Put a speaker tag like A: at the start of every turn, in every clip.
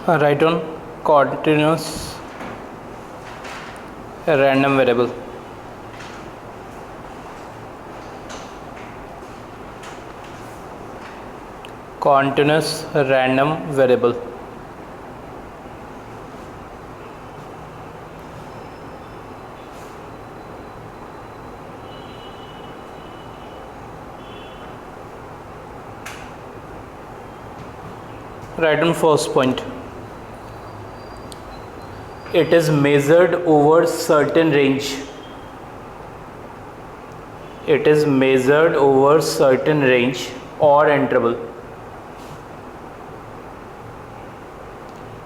A: Write on continuous random variable. Continuous random variable. Write on first point. It is measured over certain range. It is measured over certain range or interval.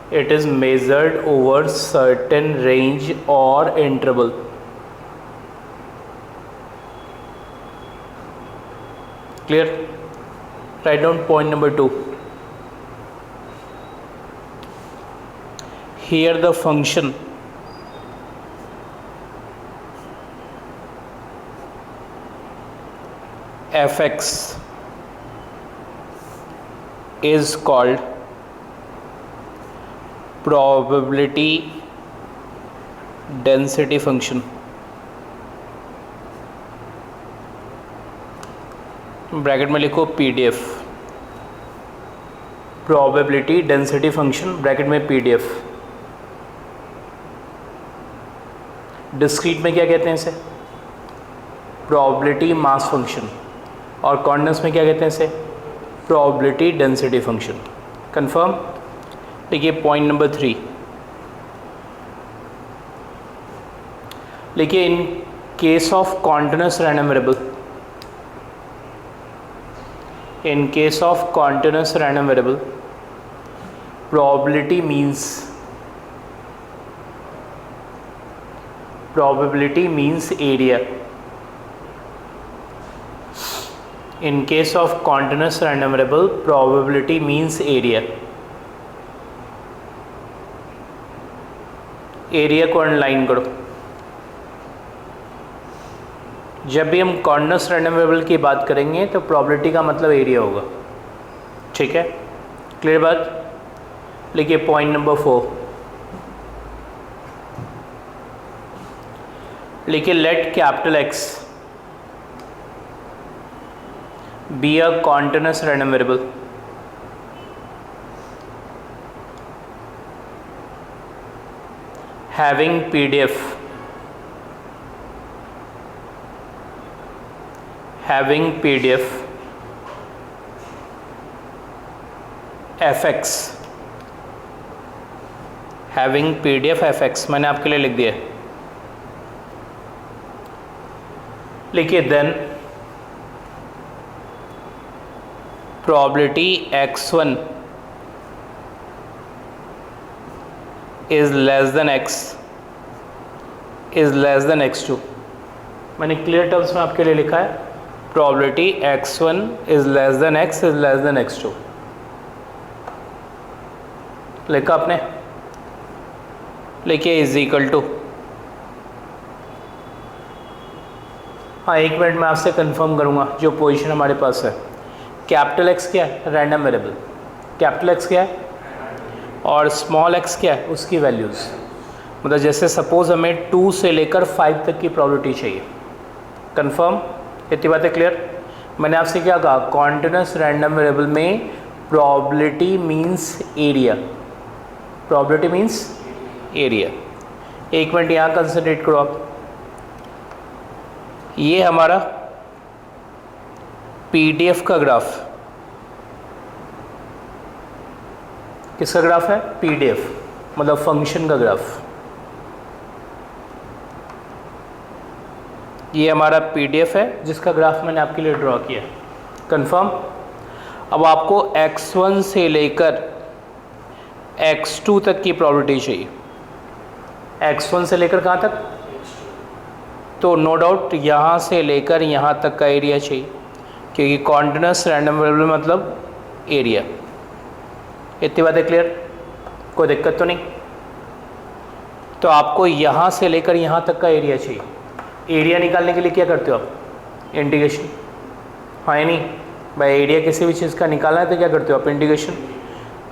A: It is measured over certain range or interval. Clear? Write down point number 2. Here the function fx is called probability density function. Bracket में लिखो PDF, probability density function bracket में PDF. Discrete में क्या कहते हैं इसे? Probability mass function. और continuous में क्या कहते हैं इसे? Probability density function. कंफर्म? देखिए पॉइंट नंबर 3. देखिए इन case of continuous random variable, in case of continuous random variable probability means area. In case of continuous random variable, probability means area. Area को underline करो. जब भी हम continuous random variable की बात करेंगे तो प्रोबेबिलिटी का मतलब एरिया होगा. ठीक है, क्लियर बात? लिखिए पॉइंट नंबर 4. लिखिए let capital X be a continuous random variable having PDF fx मैंने आपके लिए लिख दिया. लिखिए then probability x1 is less than x2. मैंने क्लियर टर्म्स में आपके लिए लिखा है probability x1 is less than x2. लिखा आपने? लिखिए इज इक्वल टू. हाँ, एक मिनट में आपसे कंफर्म करूँगा जो पोजीशन हमारे पास है. कैपिटल X क्या है? Random variable. कैपिटल X क्या है और स्मॉल x क्या है? उसकी वैल्यूज़. मतलब जैसे सपोज हमें 2 से लेकर 5 तक की प्रोबेबिलिटी चाहिए. कंफर्म? इतनी बातें क्लियर? मैंने आपसे क्या कहा? कॉन्टिन्यूस रैंडम वेरिएबल में probability means area. Probability means area. एक मिनट यहाँ कंसंट्रेट करो आप. ये हमारा PDF का ग्राफ. किसका ग्राफ है? PDF मतलब फंक्शन का ग्राफ. ये हमारा PDF है जिसका ग्राफ मैंने आपके लिए ड्रॉ किया. कंफर्म? अब आपको x1 से लेकर x2 तक की प्रोबेबिलिटी चाहिए. x1 से लेकर कहाँ तक? तो नो डाउट यहाँ से लेकर यहाँ तक का एरिया चाहिए क्योंकि कॉन्टिन्यूस रैंडम वेरिएबल मतलब एरिया. इतनी बातें क्लियर? कोई दिक्कत तो नहीं? तो आपको यहाँ से लेकर यहाँ तक का एरिया चाहिए. एरिया निकालने के लिए क्या करते हो आप? इंटीग्रेशन. हाँ या नहीं भाई? एरिया किसी भी चीज़ का निकालना है तो क्या करते हो आप? इंटीग्रेशन.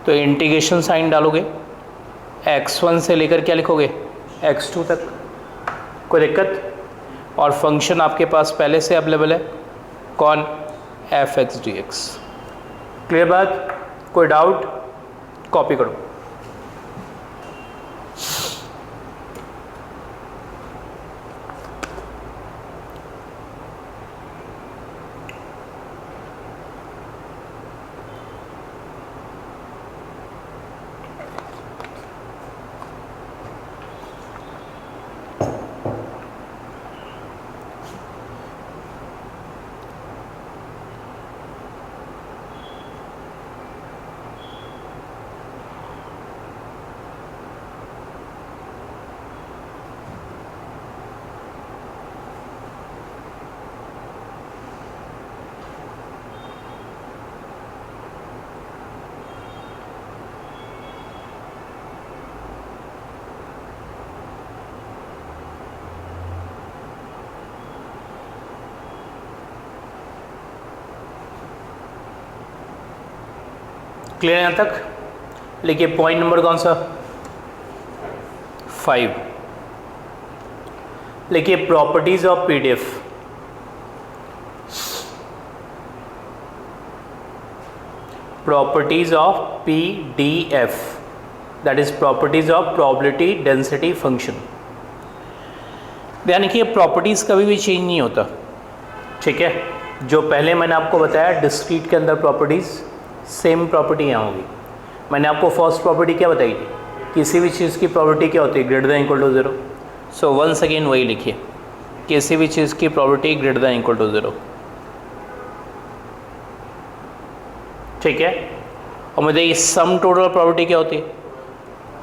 A: तो इंटीग्रेशन साइन डालोगे, x1 से लेकर क्या लिखोगे x2 तक, कोई दिक्कत? और फंक्शन आपके पास पहले से अवेलेबल है, कौन? f(x) dx। क्लियर बात? कोई डाउट? कॉपी करो। क्लियर यहाँ तक? लिखिए पॉइंट नंबर कौन सा? 5। लिखिए properties of PDF. Properties of PDF, that is properties of probability density function. ध्यान रखिए प्रॉपर्टीज कभी भी चेंज नहीं होता, ठीक है? जो पहले मैंने आपको बताया डिस्क्रीट के अंदर प्रॉपर्टीज, सेम प्रॉपर्टी यहाँ होगी। मैंने आपको फर्स्ट प्रॉपर्टी क्या बताई थी? किसी भी चीज़ की प्रॉपर्टी क्या होती है? Greater than equal to 0। So once again वही लिखिए, किसी भी चीज़ की property greater than equal to 0, ठीक है? और मुझे ये सम टोटल प्रॉपर्टी क्या होती है?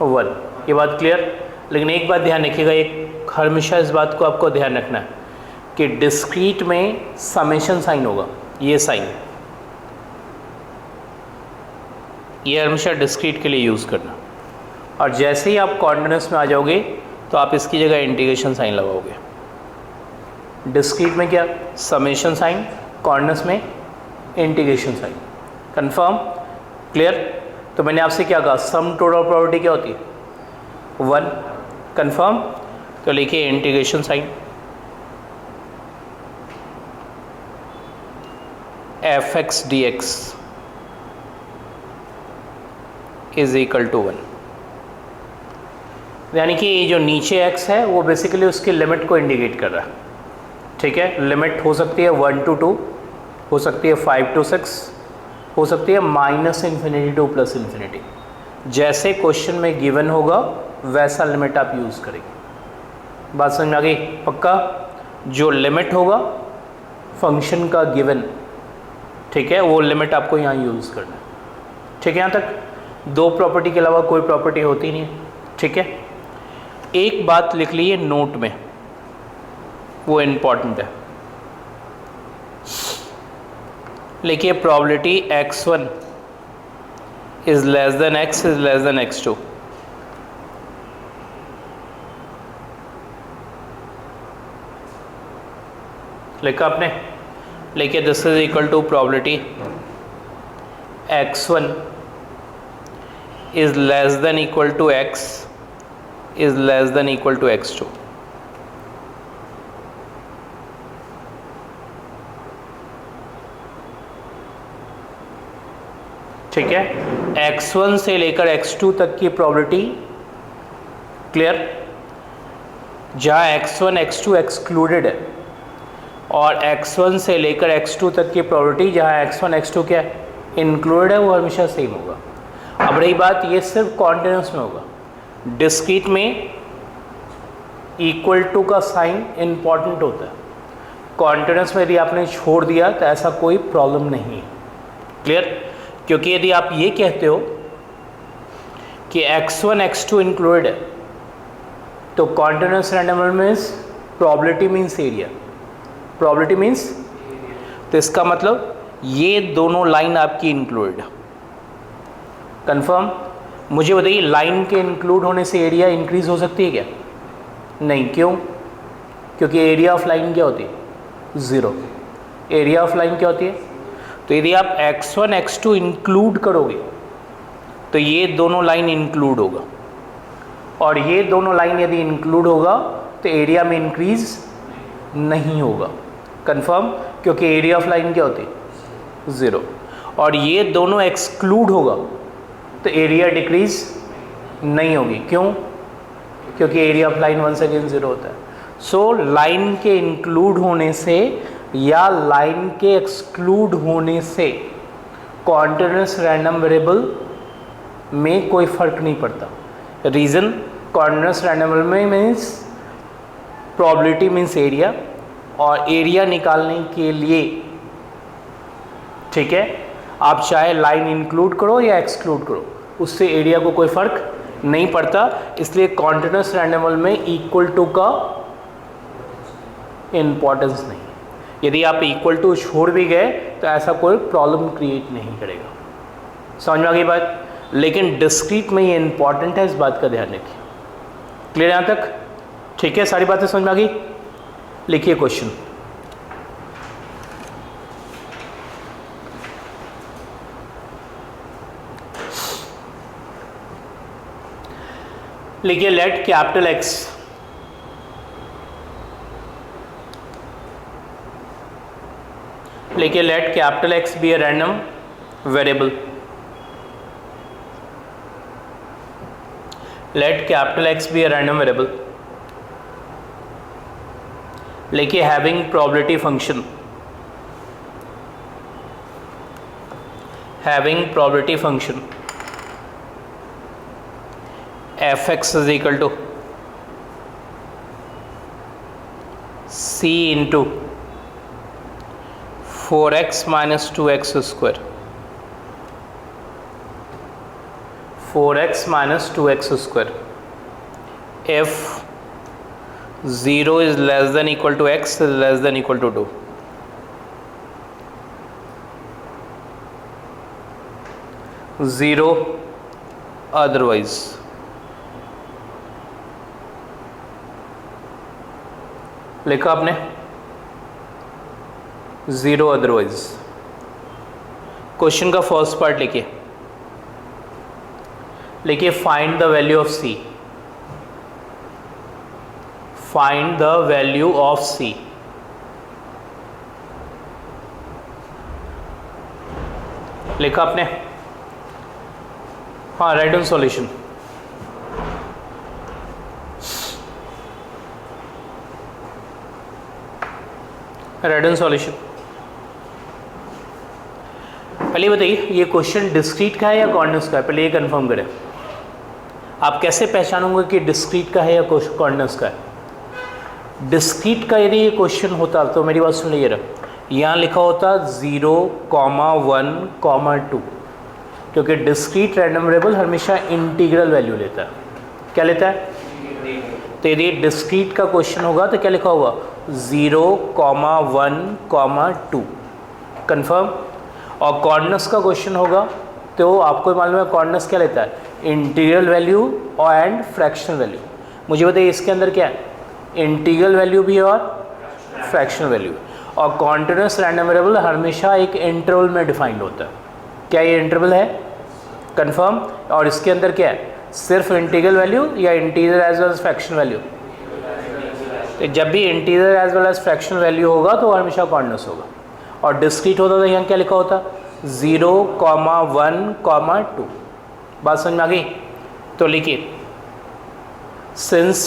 A: 1। ये बात क्लियर? लेकिन एक बात ध्यान रखिएगा, एक हमेशा इस बात को आपको ध्यान रखना है कि डिस्क्रीट में समेशन साइन होगा, ये साइन, ये हमेशा डिस्क्रीट के लिए यूज़ करना। और जैसे ही आप कॉन्टिन्यूस में आ जाओगे तो आप इसकी जगह इंटीग्रेशन साइन लगाओगे। डिस्क्रीट में क्या? समेशन साइन, कॉन्टिन्यूस में इंटीग्रेशन साइन। कंफर्म? क्लियर? तो मैंने आपसे क्या कहा? सम टोटल प्रॉपर्टी क्या होती है? 1। कंफर्म? तो लिखिए integration sign f(x) dx is equal to 1। यानी कि ये जो नीचे x है वो बेसिकली उसकी लिमिट को इंडिकेट कर रहा है, ठीक है? लिमिट हो सकती है 1 to 2, हो सकती है 5 to 6, हो सकती है -∞ to +∞। जैसे क्वेश्चन में गिवन होगा वैसा लिमिट आप यूज़ करेंगे। बात समझ में आ गई? पक्का? जो लिमिट होगा फंक्शन का गिवन, ठीक है, वो लिमिट आपको यहाँ यूज़ करना है, ठीक है? यहाँ तक 2 प्रॉपर्टी के अलावा कोई प्रॉपर्टी होती नहीं है, ठीक है? एक बात लिख लीजिए नोट में, वो इम्पॉर्टेंट है। लिखिए probability x1 is less than x is less than x2। लिखा आपने? लिखिए this is equal to probability x1 is less than equal to x is less than equal to x2। ठीक है? x1 से लेकर x2 तक की प्रोबेबिलिटी, क्लियर? जहाँ x1 x2 एक्सक्लूडेड है, और x1 से लेकर x2 तक की प्रोबेबिलिटी जहाँ x1 x2 क्या है? इंक्लूडेड है, वो हमेशा सेम होगा। अब रही बात, ये सिर्फ कॉन्टिन्यूस में होगा। डिस्क्रीट में इक्वल टू का साइन इम्पॉर्टेंट होता है, कॉन्टिन्यूस में यदि आपने छोड़ दिया तो ऐसा कोई प्रॉब्लम नहीं है, क्लियर? क्योंकि यदि आप ये कहते हो कि x1 x2 इंक्लूडेड है तो continuous random means probability means area, probability means, तो इसका मतलब ये दोनों लाइन आपकी इंक्लूडेड है। कंफर्म? मुझे बताइए लाइन के इंक्लूड होने से एरिया इंक्रीज हो सकती है क्या? नहीं। क्यों? क्योंकि एरिया ऑफ लाइन क्या होती है? 0। एरिया ऑफ लाइन क्या होती है? तो यदि आप x1 x2 इंक्लूड करोगे तो ये दोनों लाइन इंक्लूड होगा, और ये दोनों लाइन यदि इंक्लूड होगा तो एरिया में इंक्रीज नहीं होगा। कंफर्म, क्योंकि एरिया ऑफ लाइन क्या होती है 0, और ये दोनों एक्सक्लूड होगा तो एरिया डिक्रीज नहीं होगी। क्यों? क्योंकि area of line once again 0 होता है। सो लाइन के इंक्लूड होने से या लाइन के एक्सक्लूड होने से कॉन्टिन्यूस रैंडम वेरिएबल में कोई फर्क नहीं पड़ता। रीज़न, कॉन्टिन्यूस रैंडम वेरिएबल में मीन्स प्रोबेबिलिटी मीन्स एरिया, और एरिया निकालने के लिए, ठीक है, आप चाहे लाइन इंक्लूड करो या एक्सक्लूड करो, उससे एरिया को कोई फर्क नहीं पड़ता। इसलिए कॉन्टिन्यूस रैंडम वेरिएबल में इक्वल टू का इम्पॉर्टेंस नहीं। यदि आप इक्वल टू छोड़ भी गए तो ऐसा कोई प्रॉब्लम क्रिएट नहीं करेगा। समझ में आ गई बात? लेकिन डिस्क्रीट में ये इंपॉर्टेंट है, इस बात का ध्यान रखिए। क्लियर यहाँ तक? ठीक है, सारी बातें समझ में आ गई? लिखिए क्वेश्चन। लिखिए लेट कैपिटल एक्स लिखिए let capital X be a random variable. Let capital X be a random variable. लिखिए having probability function, having probability function fx is equal to c into 4x minus 2x square, 4x minus 2x square if 0 is less than equal to x is less than equal to 2. Zero otherwise. लिखा आपने 0 otherwise. Question का first part लिखिए। लिखिए find the value of C, find the value of C. लिखा आपने? हाँ, write down solution. Random solution. पहले बताइए ये क्वेश्चन डिस्क्रीट का है या कॉर्डिनेट्स का है? पहले ये कंफर्म करें। आप कैसे पहचानोगे कि डिस्क्रीट का है या कॉर्डिनेट्स का है? डिस्क्रीट का यदि ये क्वेश्चन होता तो मेरी बात सुन लीजिए, यहाँ लिखा होता 0, 1, 2, क्योंकि डिस्क्रीट रैंडम वेरिएबल हमेशा इंटीग्रल वैल्यू लेता है। क्या लेता है? तो यदि डिस्क्रीट का क्वेश्चन होगा तो क्या लिखा होगा 0, 1, 2। कंफर्म। और कॉर्डिनेट्स का क्वेश्चन होगा तो आपको मालूम है कॉर्डिनेट्स क्या लेता है? इंटीग्रल वैल्यू और एंड फ्रैक्शनल वैल्यू। मुझे बताइए इसके अंदर क्या है? इंटीग्रल वैल्यू भी और फ्रैक्शनल वैल्यू। और कॉन्टिन्यूस रैंडम वेरिएबल हमेशा एक इंटरवल में डिफाइंड होता है। क्या ये इंटरवल है? कंफर्म। और इसके अंदर क्या है? सिर्फ इंटीग्रल वैल्यू या integral as well as fractional value? तो जब भी integral as well as fractional value होगा तो हमेशा कॉन्टिन्यूस होगा। और डिस्क्रीट होता तो यहाँ क्या लिखा होता? 0, 1, 2। बात समझ में आ गई? तो लिखिए since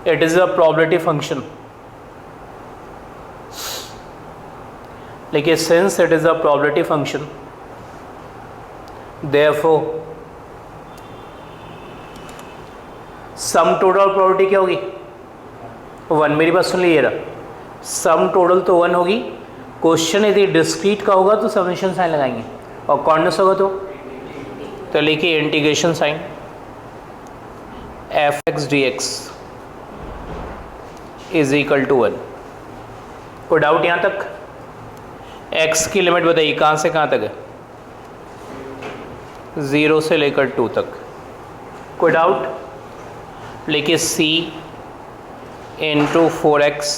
A: it is a probability function, लिखिए since it is a probability function therefore sum total probability क्या होगी? 1। मेरी बात सुन लीजिए, सम टोटल तो 1 होगी। क्वेश्चन यदि डिस्क्रीट का होगा तो समेशन साइन लगाएंगे, और कॉर्डिनेट्स होगा तो लिखिए integration sign fx dx is equal to 1। कोई डाउट यहाँ तक? x की लिमिट बताइए कहाँ से कहाँ तक है? 0 से लेकर 2 तक। कोई डाउट? लिखिए c into 4x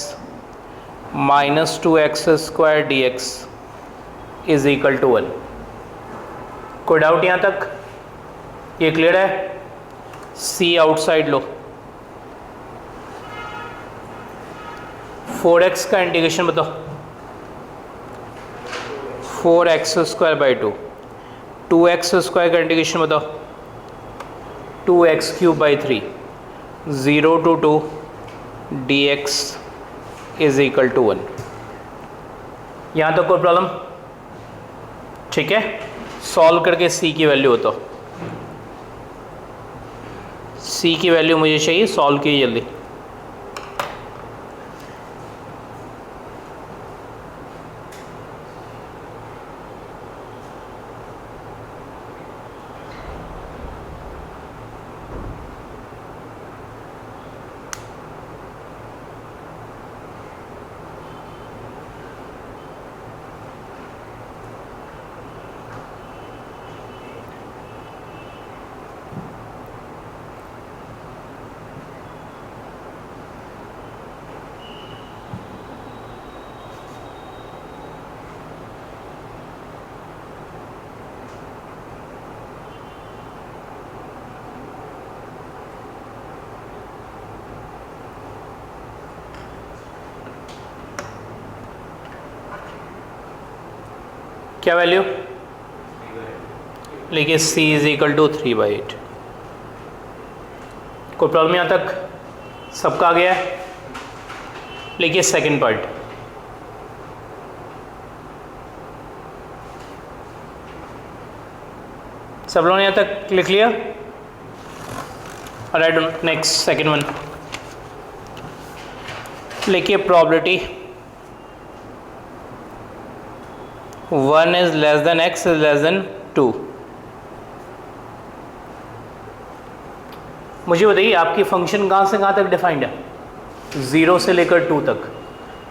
A: minus 2x square dx is equal to 1। कोई डाउट यहाँ तक? ये क्लियर है? सी आउटसाइड लो। 4x का इंटीग्रेशन बताओ। 4x² 2x² का इंटीग्रेशन बताओ। 2x³ 0 to 2 dx is equal to 1। यहाँ तक कोई प्रॉब्लम? ठीक है, सॉल्व करके c की वैल्यू बताओ। c की वैल्यू मुझे चाहिए, सॉल्व कीजिए जल्दी। क्या वैल्यू लिखिए? c is equal to 3/8। कोई प्रॉब्लम यहाँ तक? सबका आ गया है? लिखिए सेकंड पार्ट। सब लोगों ने यहाँ तक लिख लिया? राइट, नेक्स्ट सेकंड वन लिखिए probability 1 is less than x is less than 2। मुझे बताइए आपकी फंक्शन कहाँ से कहाँ तक डिफाइंड है? 0 से लेकर 2 तक।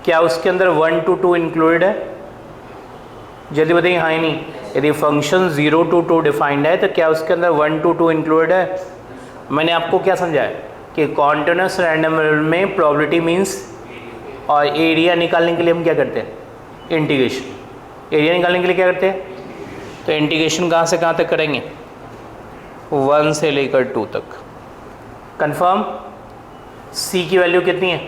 A: क्या उसके अंदर 1 to 2 इंक्लूडेड है? जल्दी बताइए हाँ ही नहीं। यदि फंक्शन 0 to 2 डिफाइंड है तो क्या उसके अंदर 1 to 2 इंक्लूडेड है? मैंने आपको क्या समझाया कि कॉन्टिन्यूस रैंडम वेरिएबल में प्रोबेबिलिटी मीन्स और एरिया निकालने के लिए हम क्या करते हैं? इंटीग्रेशन। एरिया निकालने के लिए क्या करते हैं? तो इंटीग्रेशन कहाँ से कहाँ तक करेंगे? 1 से लेकर 2 तक। कंफर्म? c की वैल्यू कितनी है?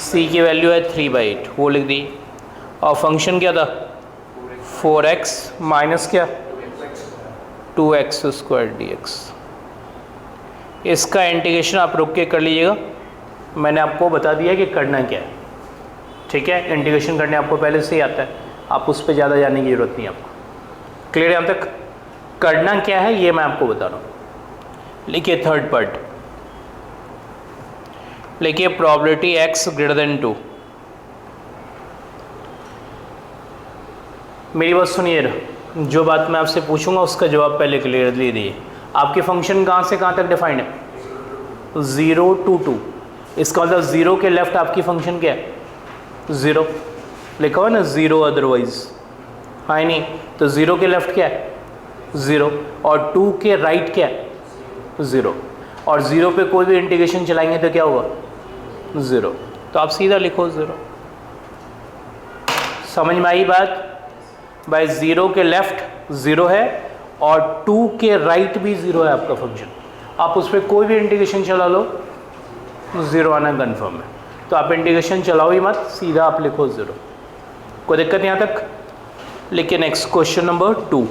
A: c की वैल्यू है 3/8, वो लिख दी। और फंक्शन क्या था? 4x माइनस क्या? 2x² dx। इसका इंटीग्रेशन आप रुक के कर लीजिएगा, मैंने आपको बता दिया कि करना क्या है। ठीक है, इंटीग्रेशन करने आपको पहले से ही आता है, आप उस पर ज़्यादा जाने की ज़रूरत नहीं आपको। क्लियर है यहाँ तक? करना क्या है ये मैं आपको बता रहा हूँ। लिखिए थर्ड पार्ट, लिखिए प्रोबेबिलिटी x ग्रेटर देन 2। मेरी बात सुनिए, जो बात मैं आपसे पूछूंगा उसका जवाब पहले क्लियरली दीजिए। आपके फंक्शन कहाँ से कहाँ तक डिफाइंड है? 0 to 2। इसका मतलब 0 के लेफ्ट आपकी फंक्शन क्या है? 0 लिखा हुआ ना, 0 अदरवाइज, हाँ नहीं? तो 0 के लेफ्ट क्या है? 0। और 2 के राइट क्या है? 0। और 0 पे कोई भी इंटीग्रेशन चलाएंगे तो क्या होगा? 0। तो आप सीधा लिखो 0। समझ में आई बात? भाई 0 के लेफ्ट 0 है और 2 के राइट भी 0 है आपका फंक्शन। आप उस पर कोई भी इंटीग्रेशन चला लो, 0 आना कन्फर्म है। तो आप इंटीग्रेशन चलाओ ही मत, सीधा आप लिखो 0। कोई दिक्कत नहीं यहाँ तक? लिखिए नेक्स्ट क्वेश्चन नंबर 2।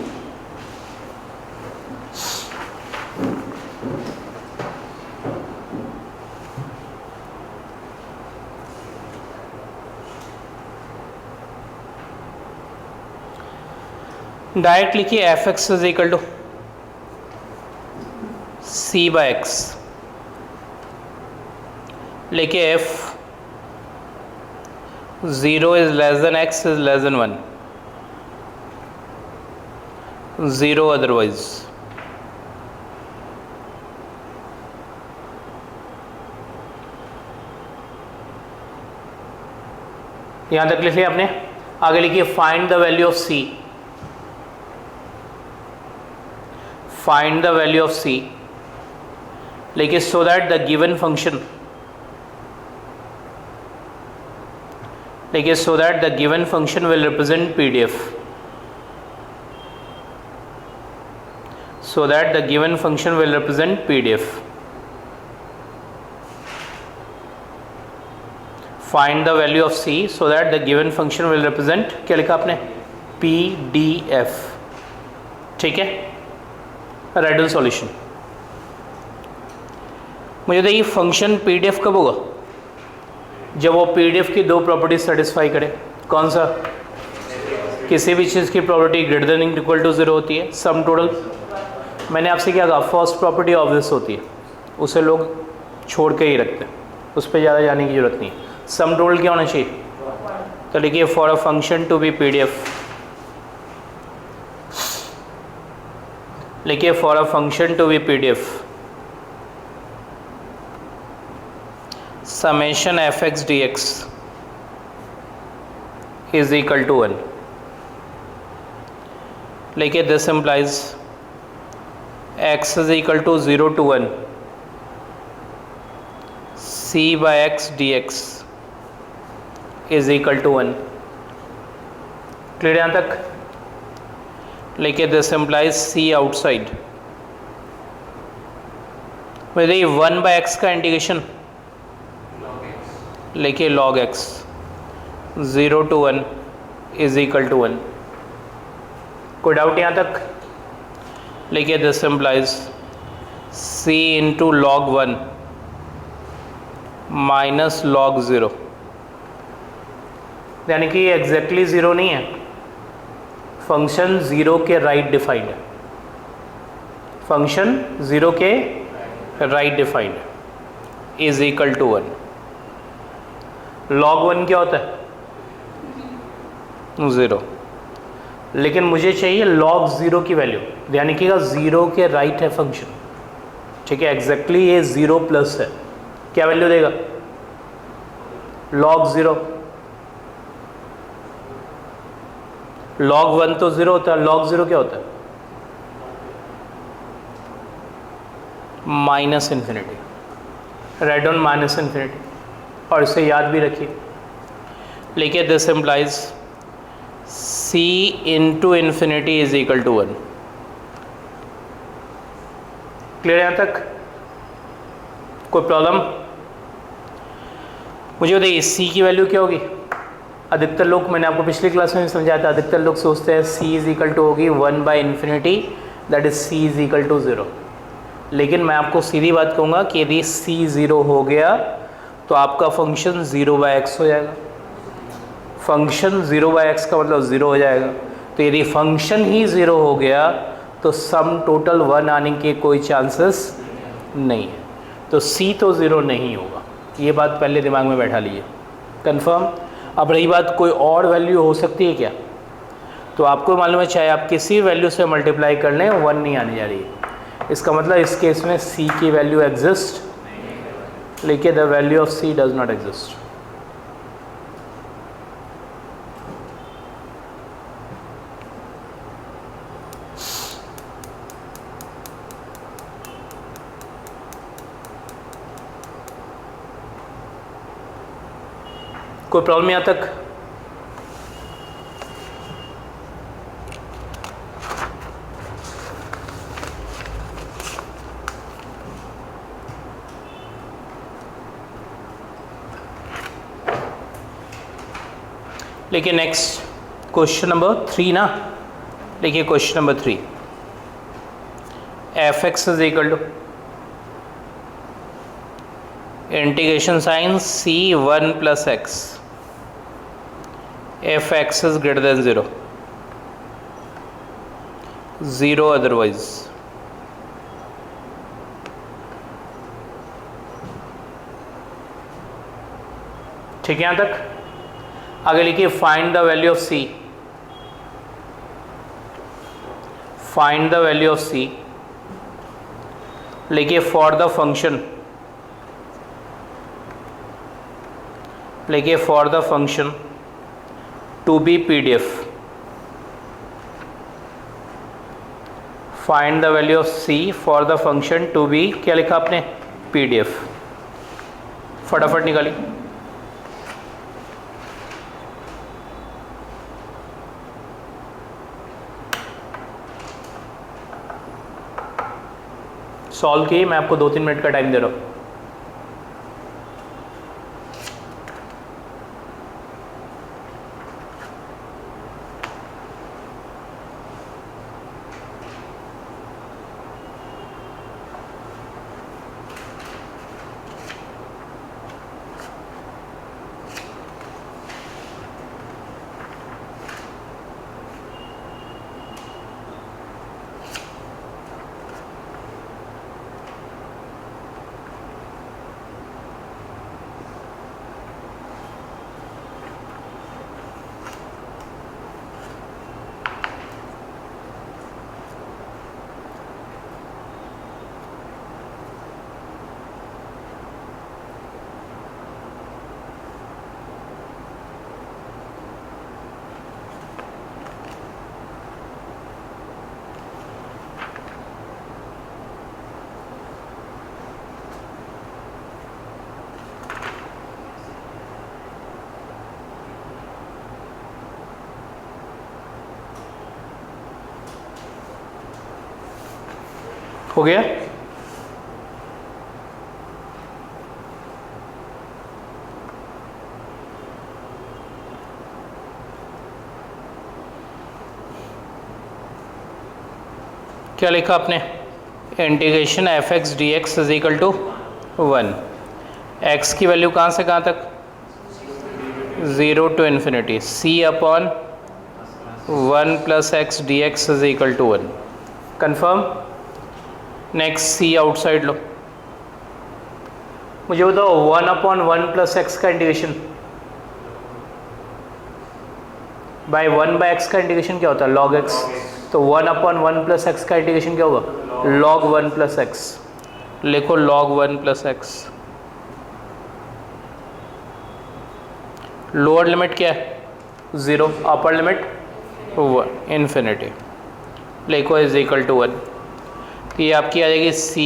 A: डायरेक्ट लिखिए f(x) is equal to c/x। लिखिए f 0 is less than x is less than 1, 0 otherwise। यहाँ तक लिख लिया आपने? आगे लिखिए find the value of c। Find the value of c, लिखिए so that the given function, लिखिए so that the given function will represent PDF। so that the given function will represent PDF. Find the value of C so that the given function will represent, क्या लिखा आपने, PDF. ठीक है, right down solution. मुझे बताइए function PDF कब होगा? जब वो PDF की दो प्रॉपर्टी सेटिस्फाई करे. कौन सा? किसी भी चीज़ की property greater than equal to 0 होती है. सम टोटल, मैंने आपसे क्या कहा, फर्स्ट प्रॉपर्टी ऑब्वियस होती है, उसे लोग छोड़ के ही रखते हैं, उस पर ज़्यादा जाने की ज़रूरत नहीं. सम टोटल क्या होना चाहिए? तो लिखिए for a function to be PDF, लिखिए for a function to be PDF, summation fx dx is equal to 1. लिखिए this implies x is equal to 0 to 1 c by x dx is equal to 1. Clear यहाँ तक? लिखिए this implies c outside. मेरे 1 by x का integration लिखिए log x 0 to 1 is equal to 1. कोई doubt यहाँ तक? लिखिए this implies c into log 1 minus log 0, यानी कि ये एग्जैक्टली 0 नहीं है, फंक्शन 0 के राइट डिफाइंड है, फंक्शन 0 के right defined is equal to 1. log 1 क्या होता है? 0. लेकिन मुझे चाहिए log 0 की वैल्यू, यानी कि 0 के राइट है फंक्शन. ठीक है, एग्जैक्टली ये 0 प्लस है. क्या वैल्यू देगा? log 0. log 1 तो 0 होता है, log 0 क्या होता है? Minus infinity. Right on minus infinity, और इसे याद भी रखिए. लिखिए this implies c into infinity is equal to 1. Clear यहाँ तक? कोई प्रॉब्लम? मुझे बताइए c की वैल्यू क्या होगी? अधिकतर लोग, मैंने आपको पिछली क्लास में समझाया था, अधिकतर लोग सोचते हैं c इज इक्वल टू होगी 1 by infinity, that is c is equal to 0. लेकिन मैं आपको सीधी बात कहूँगा कि यदि c 0 हो गया तो आपका फंक्शन 0 बाई एक्स हो जाएगा. फंक्शन 0 बाई एक्स का मतलब 0 हो जाएगा. तो यदि फंक्शन ही 0 हो गया तो सम टोटल 1 आने के कोई चांसेस नहीं है. तो c तो 0 नहीं होगा, ये बात पहले दिमाग में बैठा लीजिए. कंफर्म? अब रही बात कोई और वैल्यू हो सकती है क्या, तो आपको मालूम है चाहे आप किसी वैल्यू से मल्टीप्लाई कर लें 1 नहीं आने जा रही है. इसका मतलब इस केस में c की वैल्यू एग्जिस्ट, लेकिन the value of c does not exist. कोई प्रॉब्लम यहाँ तक? देखिए नेक्स्ट क्वेश्चन नंबर 3 ना. देखिए question number 3, F x is equal to integration sign c1 plus X F x is greater than 0, 0 otherwise. ठीक है यहाँ तक? आगे लिखिए find the value of c. Find the value of c. लिखिए for the function, लिखिए for the function to be PDF. Find the value of c for the function to be, क्या लिखा आपने? PDF. फटाफट निकालिए. सॉल्व किए, मैं आपको 2-3 मिनट का टाइम दे रहा हूँ। हो गया? क्या लिखा आपने? Integration F x D x is equal to 1। X की वैल्यू कहाँ से कहाँ तक? 0 to infinity. C upon 1 plus X D x is equal to 1। Confirm. Next C outside लो। मुझे बताओ 1 अपॉन 1 प्लस एक्स का इंटीग्रेशन बाय 1 बाय एक्स का इंटीग्रेशन क्या होता है? Log X. तो 1 अपॉन 1 प्लस एक्स का इंटीग्रेशन क्या होगा? Log 1 plus x. लिखो log 1 plus x. Lower limit क्या है? 0। Upper limit 1 infinity. लिखो इज इक्वल टू 1। तो ये आपकी आ जाएगी सी।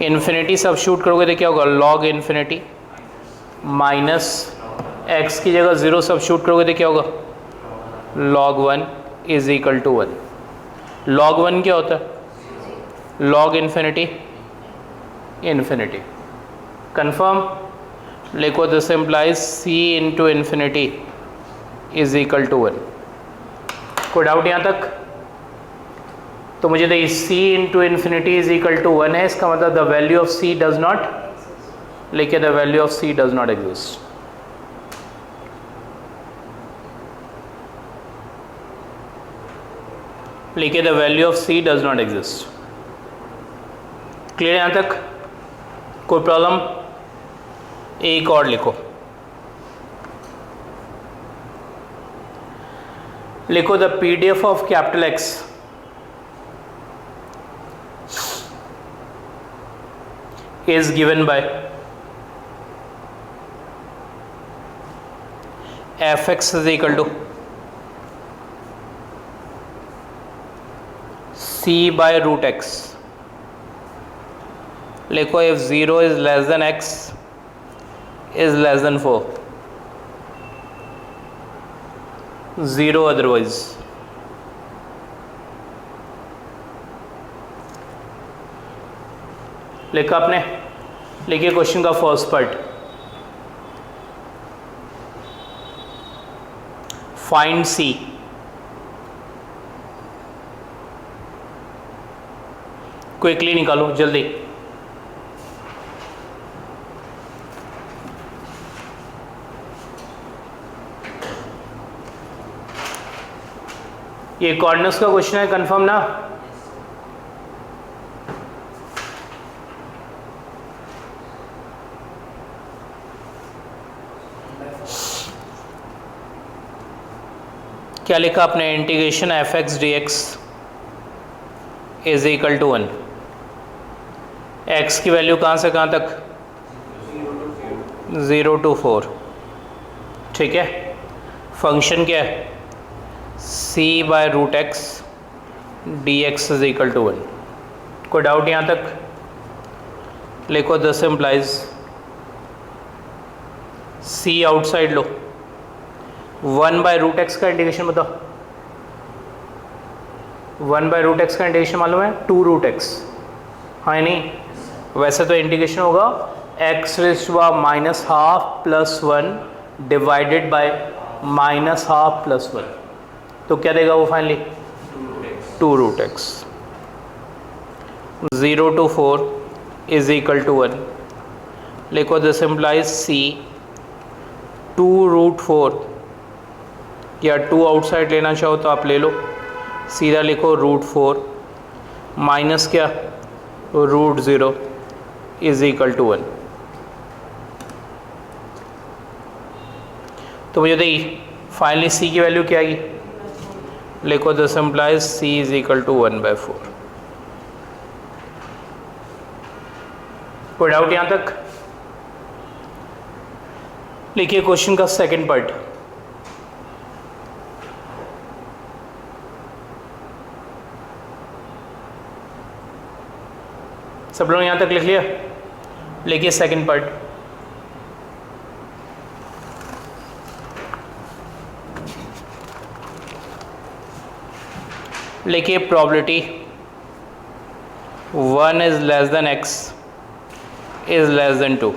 A: इन्फिनिटी सब्स्टिट्यूट करोगे तो क्या होगा? लॉग इन्फिनिटी माइनस एक्स की जगह 0 सब्स्टिट्यूट करोगे तो क्या होगा? Log 1 is equal to 1। Log 1 क्या होता है? Log infinity infinity. कन्फर्म। लिखो this implies C into infinity is equal to 1। कोई डाउट यहाँ तक? तो मुझे तो C into infinity is equal to 1 है, इसका मतलब the value of C does not, लिखिए the value of C does not exist. लिखिए the value of C does not exist. Clear यहाँ तक? कोई प्रॉब्लम? एक और लिखो। लिखो the PDF of capital x is given by fx is equal to c by root x. लिखो if 0 is less than x is less than 4, 0 otherwise. लिखा आपने? लिखिए क्वेश्चन का फर्स्ट पार्ट। फाइंड सी। क्विकली निकालो जल्दी। ये कॉर्डिनेट्स का question है, कंफर्म ना? क्या लिखा आपने? Integration F x D x is equal to 1। X की वैल्यू कहाँ से कहाँ तक? 0 to 4। ठीक है। फंक्शन क्या है? c by root x D x is equal to 1। कोई डाउट यहाँ तक? लिखो दिस इम्प्लाइज c आउटसाइड लो। 1 बाय रूट एक्स का इंटीग्रेशन बताओ। 1 बाय रूट एक्स का इंटीग्रेशन मालूम है? 2 रूट एक्स। हाँ या नहीं? वैसे तो इंटीग्रेशन होगा x raise to power minus half plus 1 divided by minus half plus 1, तो क्या देगा वो finally? 2 root x. 0 to 4 is equal to 1। लिखो दिस इम्प्लाइज c 2 रूट 4, या 2 आउटसाइड लेना चाहो तो आप ले लो, सीधा लिखो रूट 4 माइनस क्या रूट 0 इज इक्वल टू 1। तो मुझे देखिए फाइनली c की वैल्यू क्या आएगी? लिखो this implies c is equal to 1/4। कोई डाउट यहाँ तक? लिखिए क्वेश्चन का सेकंड पार्ट। सब लोग यहाँ तक लिख लिया? लिखिए सेकंड पार्ट। लिखिए probability 1 is less than x is less then 2।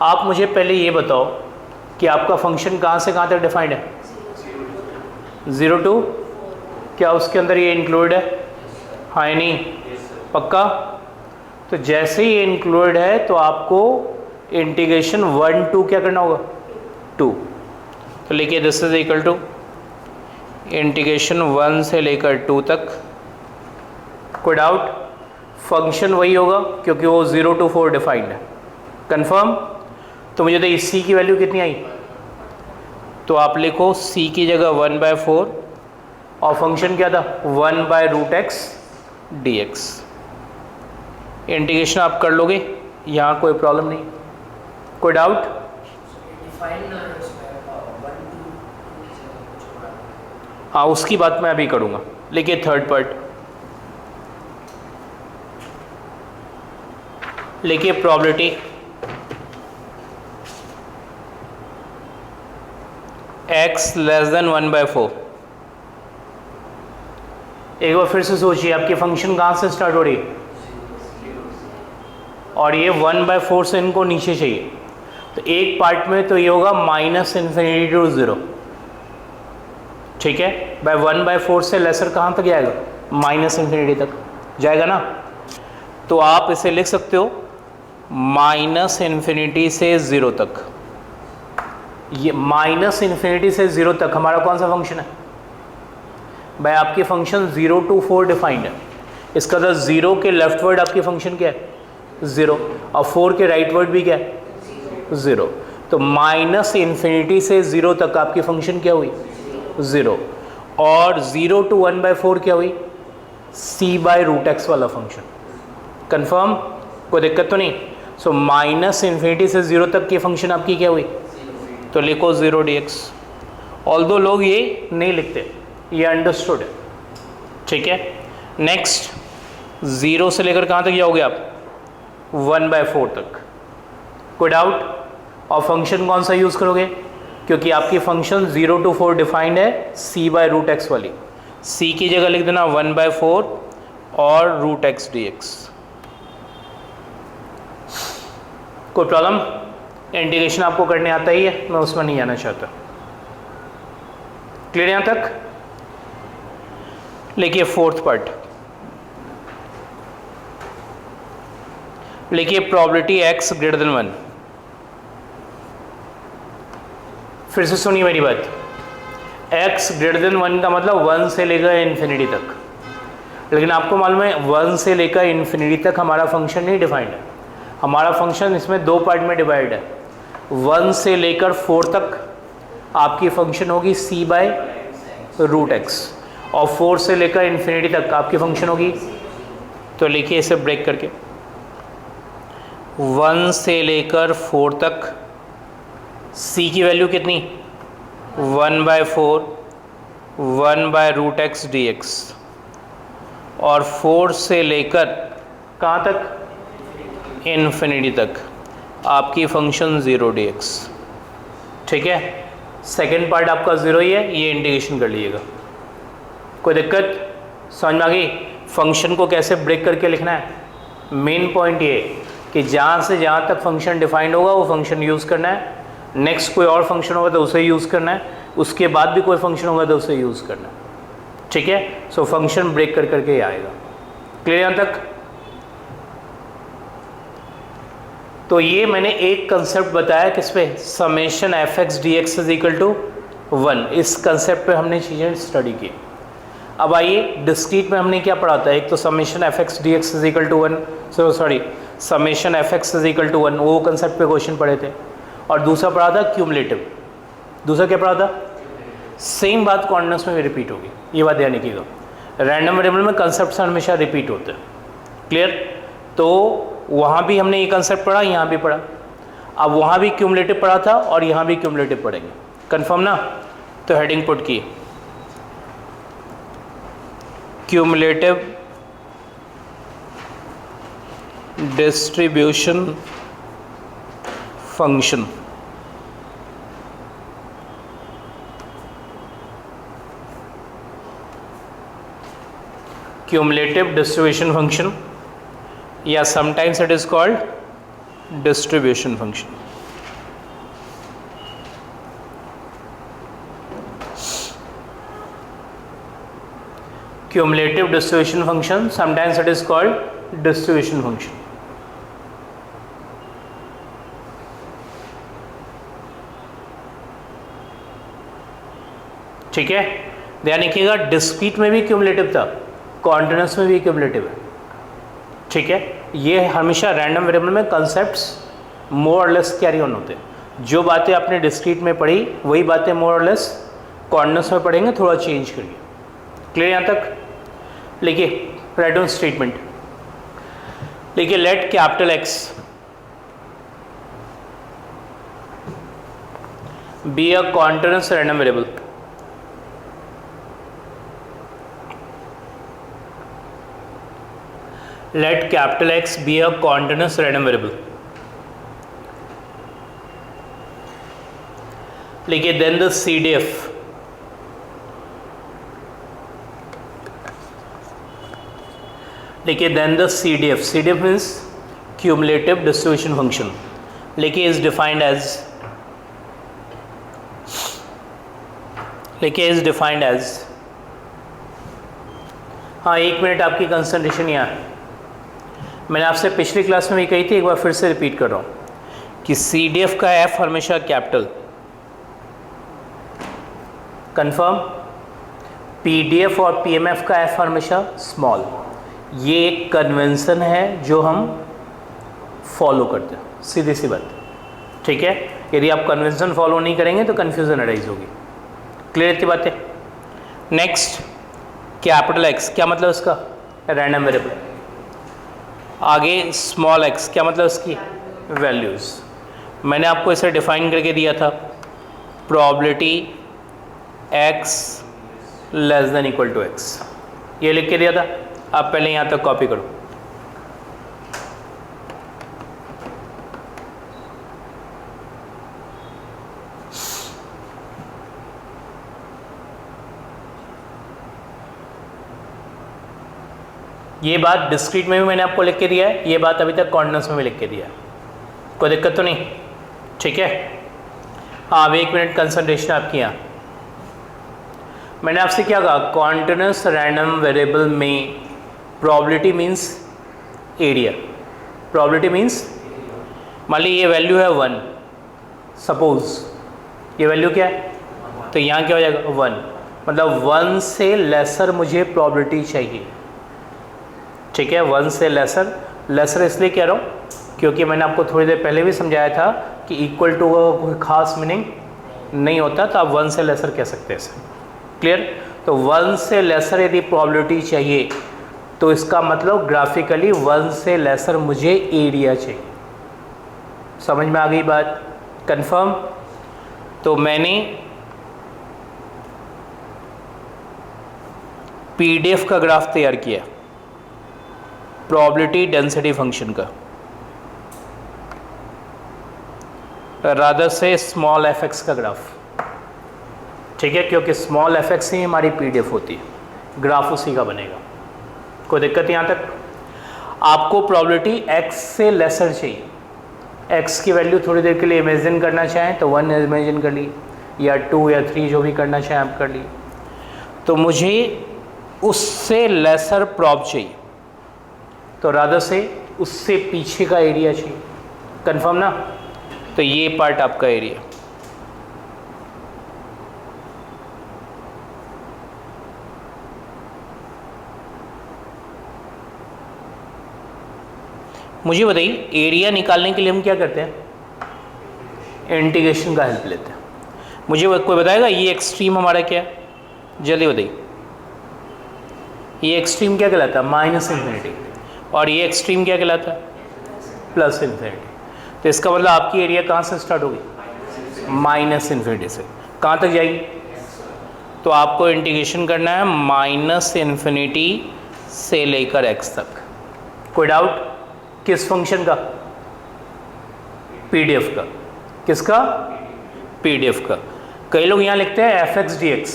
A: आप मुझे पहले ये बताओ कि आपका फंक्शन कहाँ से कहाँ तक डिफाइंड है? 0 to, क्या उसके अंदर ये इंक्लूड है? हाँ या नहीं? पक्का? तो जैसे ही इंक्लूड है तो आपको इंटीग्रेशन 1 to क्या करना होगा? 2। तो लिखिए this is equal to integration 1 से लेकर 2 तक। कोई डाउट? फंक्शन वही होगा क्योंकि वो 0 to 4 डिफाइंड है। कंफर्म? तो मुझे तो इस c की वैल्यू कितनी आई? तो आप लिखो c की जगह 1/4 और फंक्शन क्या था? 1/√x dx। इंटीग्रेशन आप कर लोगे, यहाँ कोई प्रॉब्लम नहीं। कोई डाउट? हाँ उसकी बात मैं अभी करूँगा। लिखिए थर्ड पार्ट। लिखिए प्रोबेबिलिटी x लेस देन 1/4। एक बार फिर से सोचिए, आपकी फंक्शन कहाँ से स्टार्ट हो रही है? और ये 1/4 से इनको नीचे चाहिए, तो एक पार्ट में तो ये होगा -∞ to 0, ठीक है? बाय 1/4 से लेसर कहाँ तक जाएगा? -∞ तक जाएगा ना। तो आप इसे लिख सकते हो -∞ से 0 तक। ये -∞ से 0 तक हमारा कौन सा फंक्शन है? भाई आपकी फंक्शन 0 to 4 डिफाइंड है। इसका तो 0 के लेफ्ट वर्ड आपकी फंक्शन क्या है? 0, और 4 के राइट वर्ड भी क्या है? 0। तो -∞ से 0 तक आपकी फंक्शन क्या हुई? 0। और 0 to 1/4 क्या हुई? c/√x वाला फंक्शन। कंफर्म? कोई दिक्कत तो नहीं? सो -∞ से 0 तक की फंक्शन आपकी क्या हुई? तो लिखो 0 dx। ऑल्दो लोग ये नहीं लिखते, ये अंडरस्टूड है, ठीक है? नेक्स्ट 0 से लेकर कहाँ तक जाओगे आप? 1/4 तक। कोई डाउट? और फंक्शन कौन सा यूज़ करोगे? क्योंकि आपकी फंक्शन 0 to 4 डिफाइंड है c/√x वाली। c की जगह लिख देना 1/4 और √x dx। कोई प्रॉब्लम? इंटीग्रेशन आपको करने आता ही है, मैं उसमें नहीं आना चाहता। क्लियर यहाँ तक? लिखिए फोर्थ पार्ट। लिखिए प्रोबेबिलिटी x ग्रेटर देन 1। फिर से सुनिए मेरी बात। x ग्रेटर देन 1 का मतलब 1 से लेकर इन्फिनिटी तक। लेकिन आपको मालूम है 1 से लेकर इन्फिनिटी तक हमारा फंक्शन नहीं डिफाइंड है। हमारा फंक्शन इसमें 2 पार्ट में डिवाइड है। 1 से लेकर 4 तक आपकी फंक्शन होगी c/√x, और 4 से लेकर इन्फिनिटी तक आपकी फंक्शन होगी, तो लिखिए इसे ब्रेक करके 1 से लेकर 4 तक c की वैल्यू कितनी? 1/4 1/√x dx, और 4 से लेकर कहाँ तक? इन्फिनिटी तक आपकी फंक्शन 0 dx, ठीक है? सेकेंड पार्ट आपका 0 ही है, ये इंटीग्रेशन कर लीजिएगा। कोई दिक्कत? समझ में आ गई? फंक्शन को कैसे ब्रेक करके लिखना है मेन पॉइंट ये कि जहाँ से जहाँ तक फंक्शन डिफाइंड होगा वो फंक्शन यूज़ करना है, नेक्स्ट कोई और फंक्शन होगा तो उसे यूज़ करना है, उसके बाद भी कोई फंक्शन होगा तो उसे यूज़ करना है। ठीक है, सो फंक्शन ब्रेक कर करके ही आएगा। क्लियर यहाँ तक? तो ये मैंने एक कंसेप्ट बताया किस पे, summation f x D x is equal to 1, इस कंसेप्ट पे हमने चीज़ें स्टडी की। अब आइए डिस्क्रीट में हमने क्या पढ़ा था, एक तो summation f x D x is equal to 1, summation f x is equal to 1, वो कंसेप्ट पे क्वेश्चन पढ़े थे। और दूसरा पढ़ा था क्यूमुलेटिव। दूसरा क्या पढ़ा था? सेम बात कॉन्टिन्यूस में भी रिपीट होगी, ये बात ध्यान रखिएगा। रैंडम वेरिएबल में कंसेप्ट हमेशा रिपीट होते हैं। क्लियर? तो वहाँ भी हमने ये कंसेप्ट पढ़ा, यहाँ भी पढ़ा। अब वहाँ भी क्यूमुलेटिव पढ़ा था और यहाँ भी क्यूमुलेटिव पढ़ेंगे। कंफर्म ना? तो हेडिंग पुट की cumulative distribution function. cumulative distribution function, या sometimes it is called distribution function. Cumulative distribution function, sometimes it is called distribution function. ठीक है, ध्यान रखिएगा, डिस्क्रीट में भी क्यूमुलेटिव था, कॉन्टिन्यूस में भी क्यूमुलेटिव है। ठीक है, ये हमेशा रैंडम वेरिएबल में कंसेप्ट्स मोर और लेस कैरी ऑन होते हैं। जो बातें आपने डिस्क्रीट में पढ़ी वही बातें मोर और लेस कॉन्टिन्यूस में पढ़ेंगे, थोड़ा चेंज करिए। क्लियर यहाँ तक? लिखिए राइट डाउन स्टेटमेंट, लिखिए let capital X be a continuous random variable. Let capital X be a continuous random variable. लिखिए then the CDF लिखिए then the CDF means cumulative distribution function। लिखिए is defined as हाँ, एक minute आपकी concentration यहाँ है। मैंने आपसे पिछली क्लास में भी कही थी, एक बार फिर से रिपीट कर रहा हूँ कि CDF का F हमेशा कैपिटल, कंफर्म। PDF और PMF का F हमेशा स्मॉल। ये एक कन्वेंशन है जो हम फॉलो करते हैं, सीधी सी बात। ठीक है, यदि आप कन्वेंशन फॉलो नहीं करेंगे तो कन्फ्यूज़न अराइज होगी। क्लियर इतनी बातें? नेक्स्ट, कैपिटल X क्या मतलब इसका? Random variable. आगे स्मॉल x क्या मतलब इसकी? वैल्यूज़। मैंने आपको इसे डिफाइन करके दिया था, probability x less than equal to x, ये लिख के दिया था। आप पहले यहाँ तक कॉपी करो। ये बात डिस्क्रीट में भी मैंने आपको लिख के दिया है, ये बात अभी तक कॉन्टिन्यूस में भी लिख के दिया है, कोई दिक्कत तो नहीं? ठीक है, हाँ अब 1 मिनट कंसंट्रेशन आपकी यहाँ। मैंने आपसे क्या कहा, कॉन्टिन्यूस रैंडम वेरिएबल में probability means area. Probability means, मान ली ये वैल्यू है 1, सपोज ये वैल्यू क्या है, तो यहाँ क्या हो जाएगा 1, मतलब 1 से लेसर मुझे प्रोबेबिलिटी चाहिए। ठीक है, 1 से लेसर इसलिए कह रहा हूँ क्योंकि मैंने आपको थोड़ी देर पहले भी समझाया था कि इक्वल टू का कोई खास मीनिंग नहीं होता, तो आप 1 से लेसर कह सकते हैं इसे। क्लियर? तो 1 से लेसर यदि प्रोबेबिलिटी चाहिए तो इसका मतलब ग्राफिकली 1 से लेसर मुझे एरिया चाहिए। समझ में आ गई बात? कंफर्म? तो मैंने PDF का ग्राफ तैयार किया, प्रोबेबिलिटी डेंसिटी फंक्शन का, रादर से स्मॉल fx का ग्राफ। ठीक है, क्योंकि स्मॉल fx ही हमारी PDF होती है, ग्राफ उसी का बनेगा। कोई दिक्कत यहाँ तक? आपको प्रोबेबिलिटी x से लेसर चाहिए, x की वैल्यू थोड़ी देर के लिए इमेजिन करना चाहें तो 1 इमेजिन कर ली, या 2 या 3 जो भी करना चाहें आप कर लिए। तो मुझे उससे लेसर प्रॉब चाहिए, तो रादर से उससे पीछे का एरिया चाहिए। कंफर्म ना? तो ये पार्ट आपका एरिया। मुझे बताइए एरिया निकालने के लिए हम क्या करते हैं? इंटीग्रेशन का हेल्प लेते हैं। मुझे कोई बताएगा ये एक्सट्रीम हमारा क्या है? जल्दी बताइए। ये एक्सट्रीम क्या कहलाता है? Minus infinity. और ये एक्सट्रीम क्या कहलाता है? Plus infinity. तो इसका मतलब आपकी एरिया कहाँ से स्टार्ट होगी? माइनस इन्फिनिटी से। कहाँ तक जाएगी? तो आपको इंटीग्रेशन करना है माइनस इन्फिनिटी से लेकर एक्स तक। कोई डाउट? किस फंक्शन का? पीडीएफ का। किसका? पीडीएफ का। कई लोग यहाँ लिखते हैं एफ एक्स डी एक्स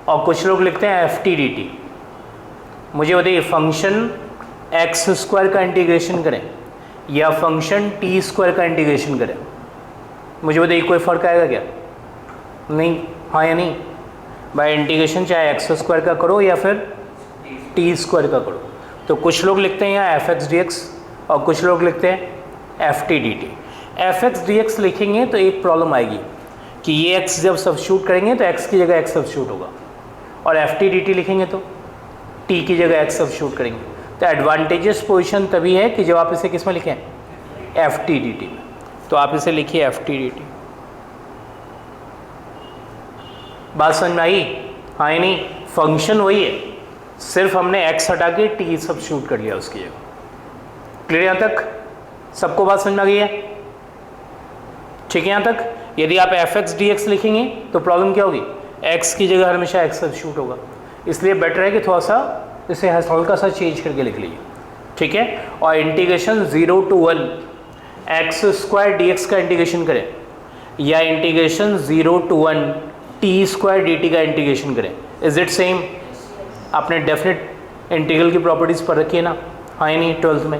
A: और कुछ लोग लिखते हैं एफ टी डी टी। मुझे बताइए फंक्शन एक्स स्क्वायर का इंटीग्रेशन करें या फंक्शन टी स्क्वायर का इंटीग्रेशन करें, मुझे बताइए कोई फ़र्क आएगा क्या? नहीं। हाँ या नहीं? बाय इंटीग्रेशन चाहे एक्स स्क्वायर का करो या फिर टी स्क्वायर का करो। तो कुछ लोग लिखते हैं यहाँ एफ एक्स डी एक्स और कुछ लोग लिखते हैं F T D T. F x D x लिखेंगे तो एक प्रॉब्लम आएगी कि ये एक्स जब सब्स्टिट्यूट करेंगे तो एक्स की जगह एक्स सब्स्टिट्यूट होगा, और एफ टी डी टी लिखेंगे तो टी की जगह एक्स सब्स्टिट्यूट करेंगे। तो एडवांटेजेस पोजीशन तभी है कि जब आप इसे किस में लिखें? एफ टी डी टी में। तो आप इसे लिखिए एफ टी डी टी। बात समझ में आई? हाँ या नहीं? फंक्शन वही है, सिर्फ हमने एक्स हटा के टी सब्स्टिट्यूट कर लिया उसकी जगह। क्लियर यहाँ तक? सबको बात समझ में आ गई है? ठीक है यहाँ तक? यदि आप एफ एक्स डी एक्स लिखेंगे तो प्रॉब्लम क्या होगी? एक्स की जगह हमेशा एक्स सब्स्टिट्यूट होगा, इसलिए बेटर है कि थोड़ा सा इसे हल्का सा चेंज करके लिख लीजिए। ठीक है? और integration 0 to 1 x square D x का इंटीग्रेशन करें या integration 0 to 1 T square D T का इंटीग्रेशन करें, इज इट सेम? आपने डेफिनेट इंटीग्रल की प्रॉपर्टीज़ पढ़ रखी है ना? हाँ या नहीं? 12th में।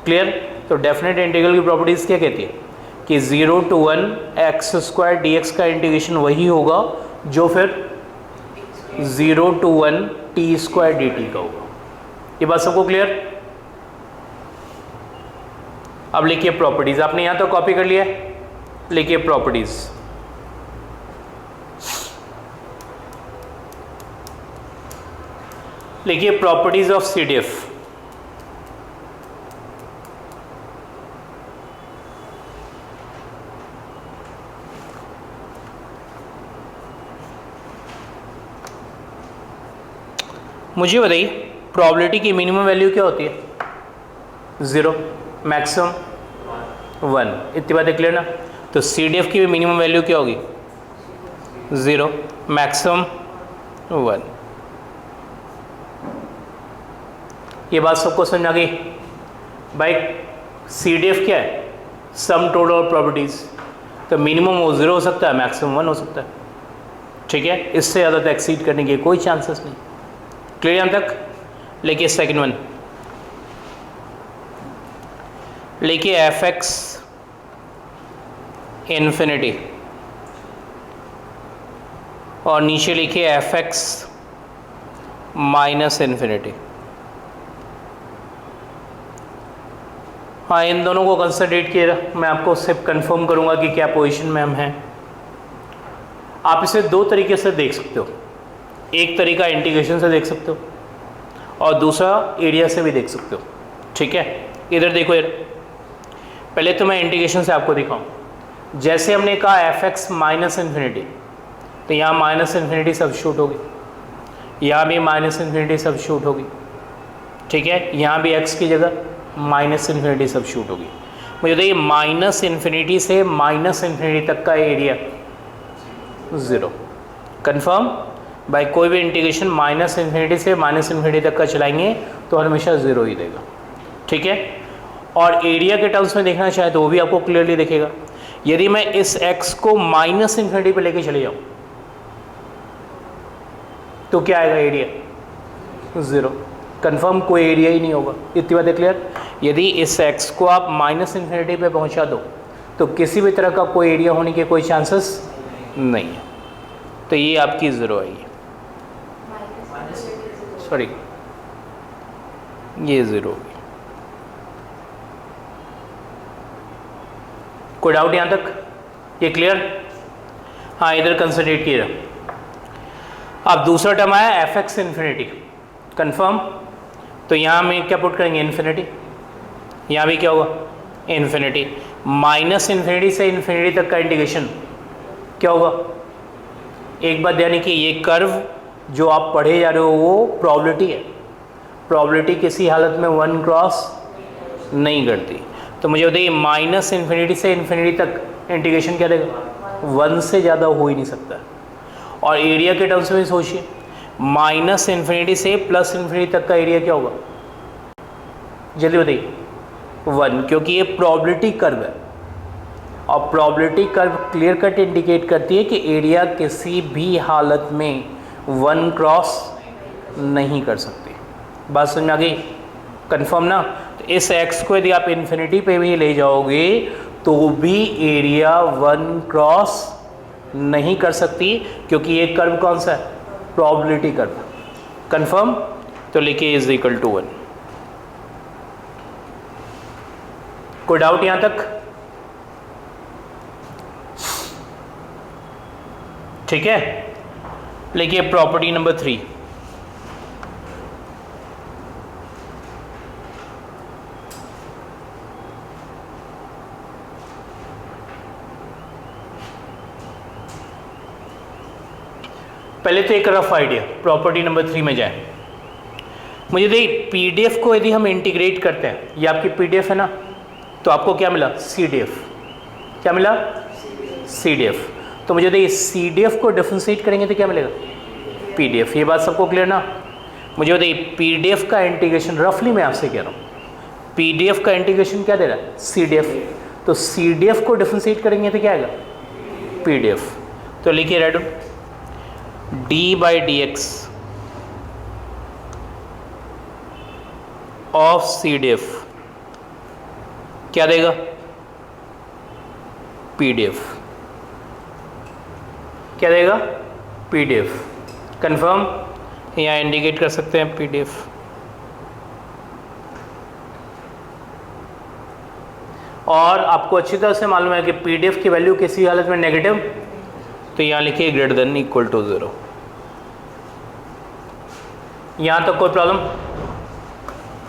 A: क्लियर? तो डेफिनेट इंटीग्रल की प्रॉपर्टीज़ क्या कहती है कि 0 to 1 x square D x का इंटीग्रेशन वही होगा जो फिर 0 to 1 T square D T का होगा। ये बात सबको क्लियर? अब लिखिए प्रॉपर्टीज। आपने यहां तो कॉपी कर लिया है, लिखिए प्रॉपर्टीज। लिखिए प्रॉपर्टीज ऑफ सीडीएफ। मुझे बताइए प्रोबेबिलिटी की मिनिमम वैल्यू क्या होती है? 0, मैक्सिमम 1। इतनी बातें क्लियर ना? तो CDF की भी मिनिमम वैल्यू क्या होगी? 0, मैक्सिमम 1। ये बात सबको समझ आ गई? भाई CDF क्या है? सम टोटल और प्रॉपर्टीज। तो मिनिमम वो 0 हो सकता है, मैक्सिमम 1 हो सकता है। ठीक है? इससे ज़्यादा तो एक्सीड करने के कोई चांसेस नहीं। क्लियर यहाँ तक? लिखिए सेकेंड वन, लिखिए एफ एक्स इन्फिनिटी और नीचे लिखिए एफ एक्स माइनस इन्फिनिटी। हाँ, इन दोनों को कंसिडरेट किए, मैं आपको सिर्फ कंफर्म करूँगा कि क्या पोजीशन में हम हैं। आप इसे दो तरीके से देख सकते हो, एक तरीका इंटीग्रेशन से देख सकते हो और दूसरा एरिया से भी देख सकते हो। ठीक है, इधर देखो यार, पहले तो मैं इंटीग्रेशन से आपको दिखाऊं। जैसे हमने कहा एफ एक्स माइनस इन्फिनिटी, तो यहाँ माइनस इन्फिनिटी सब्स्टिट्यूट होगी, यहाँ भी माइनस इन्फिनिटी सब्स्टिट्यूट होगी। ठीक है, यहाँ भी एक्स की जगह माइनस इन्फिनिटी सब्स्टिट्यूट होगी। मुझे बताइए माइनस इन्फिनिटी से माइनस इन्फिनिटी तक का एरिया 0। कन्फर्म? भाई कोई भी इंटीग्रेशन माइनस इन्फिनिटी से माइनस इन्फिनिटी तक का चलाएंगे तो हमेशा 0 ही देगा। ठीक है, और एरिया के टर्म्स में देखना चाहे तो वो भी आपको क्लियरली दिखेगा। यदि मैं इस x को माइनस इन्फिनिटी पे लेके चले जाऊँ तो क्या आएगा? एरिया 0। कंफर्म, कोई एरिया ही नहीं होगा। इतनी बात है क्लियर। यदि इस x को आप माइनस इन्फिनिटी पे पहुंचा दो तो किसी भी तरह का कोई एरिया होने के कोई चांसेस नहीं है। तो ये आपकी ज़ीरो आई है, सॉरी ये ज़ीरो होगी। कोई डाउट यहाँ तक? ये क्लियर? हाँ, इधर कंसिडरेट कीजिए। अब दूसरा टर्म आया एफ एक्स इन्फिनिटी, कन्फर्म। तो यहाँ में क्या पुट करेंगे? इन्फिनिटी। यहाँ भी क्या होगा? इन्फिनिटी। माइनस इन्फिनिटी से इन्फिनिटी तक का इंटीग्रेशन क्या होगा? एक बात यानी कि ये कर्व जो आप पढ़े जा रहे हो वो प्रोबेबिलिटी है। प्रोबेबिलिटी किसी हालत में 1 क्रॉस नहीं करती। तो मुझे बताइए माइनस इन्फिनिटी से इन्फिनिटी तक इंटीग्रेशन क्या देगा? 1 से ज़्यादा हो ही नहीं सकता। और एरिया के टर्म्स में सोचिए, माइनस इन्फिनिटी से प्लस इन्फिनिटी तक का एरिया क्या होगा? जल्दी बताइए। 1, क्योंकि ये प्रोबेबिलिटी कर्व है और probability curve clear cut indicate करती है कि एरिया किसी भी हालत में 1 क्रॉस नहीं कर सकती। बात समझ में आ गई? कन्फर्म ना? तो इस x को यदि आप इन्फिनिटी पे भी ले जाओगे तो भी एरिया 1 क्रॉस नहीं कर सकती, क्योंकि ये कर्व कौन सा है? Probability curve. कन्फर्म? तो लिखिए इज इक्वल टू 1। कोई डाउट यहां तक? ठीक है, लिखिए प्रॉपर्टी नंबर 3। पहले तो एक रफ आइडिया, प्रॉपर्टी नंबर 3 में जाएं। मुझे देखिए पीडीएफ को यदि हम इंटीग्रेट करते हैं, ये आपकी पीडीएफ है ना, तो आपको क्या मिला? सीडीएफ। क्या मिला? सीडीएफ। तो मुझे देखिए सीडीएफ को डिफरेंशिएट करेंगे तो क्या मिलेगा? पीडीएफ। ये बात सबको क्लियर ना? मुझे बताइए पीडीएफ का इंटीग्रेशन, रफली मैं आपसे कह रहा हूँ, पीडीएफ का इंटीग्रेशन क्या दे रहा है? सीडीएफ। तो सीडीएफ को डिफरेंशिएट करेंगे तो क्या आएगा? पीडीएफ। तो लिखिए read d by d x of C D F क्या देगा? पीडीएफ। क्या देगा? पीडीएफ। कंफर्म? यहाँ इंडिकेट कर सकते हैं पीडीएफ। और आपको अच्छी तरह से मालूम है कि पीडीएफ की वैल्यू किसी हालत में नेगेटिव, तो यहाँ लिखिए ग्रेटर देन इक्वल टू 0। यहाँ तक कोई प्रॉब्लम?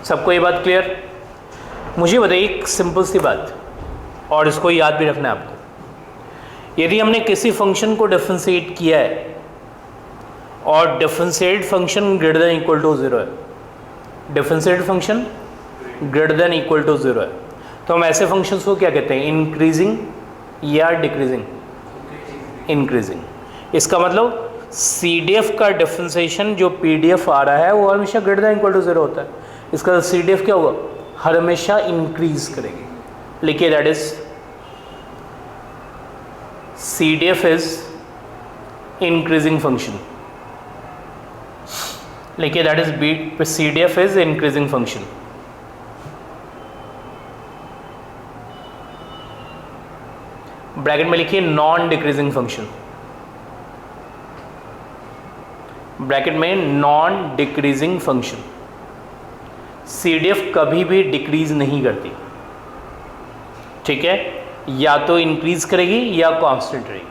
A: सबको ये बात क्लियर? मुझे बताइए एक सिंपल सी बात, और इसको याद भी रखना है आपको। यदि हमने किसी फंक्शन को डिफरेंशिएट किया है और differentiated function greater than equal to 0 है, differentiated function greater than equal to 0 है, तो हम ऐसे फंक्शंस को क्या कहते हैं? इंक्रीजिंग या डिक्रीजिंग? इंक्रीजिंग। इसका मतलब CDF का डिफरेंशिएशन जो PDF आ रहा है वो हमेशा ग्रेटर देन इक्वल टू 0 होता है। इसका CDF क्या होगा? हर हमेशा इंक्रीज करेगी। लिखिए that is CDF is increasing function. लिखिए that is CDF is increasing function. Bracket में लिखिए नॉन डिक्रीजिंग फंक्शन। ब्रैकेट में नॉन डिक्रीजिंग फंक्शन। CDF कभी भी डिक्रीज नहीं करती, ठीक है? या तो इंक्रीज करेगी या कांस्टेंट रहेगी,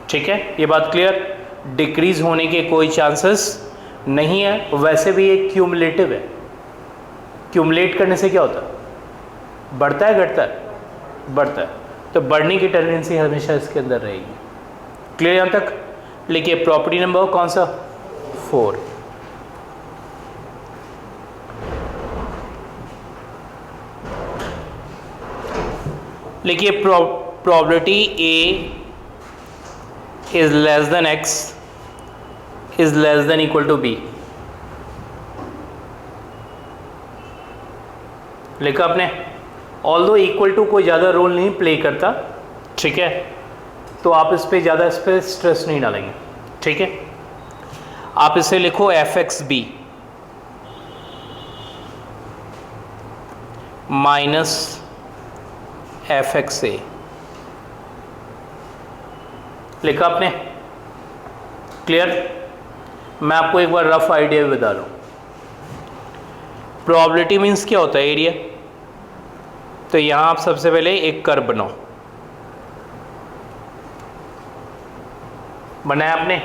A: ठीक है? ये बात क्लियर? डिक्रीज होने के कोई चांसेस नहीं है। वैसे भी ये क्यूमुलेटिव है। क्यूमुलेट करने से क्या होता है? बढ़ता है, घटता है? बढ़ता है। तो बढ़ने की टेंडेंसी हमेशा इसके अंदर रहेगी। क्लियर यहाँ तक? लिखिए प्रॉपर्टी नंबर कौन सा? 4। लिखिए probability A is less than X is less than equal to B। लिखा आपने? ऑल्दो इक्वल टू कोई ज़्यादा रोल नहीं प्ले करता, ठीक है? तो आप इस पर ज़्यादा स्ट्रेस नहीं डालेंगे, ठीक है? आप इसे लिखो fxb माइनस एफ एक्स ए लिखा आपने? क्लियर? मैं आपको एक बार रफ आइडिया भी बता दूं। प्रोबेबिलिटी मीन्स क्या होता है? एरिया। तो यहां आप सबसे पहले एक कर्व बनाओ। बनाया आपने?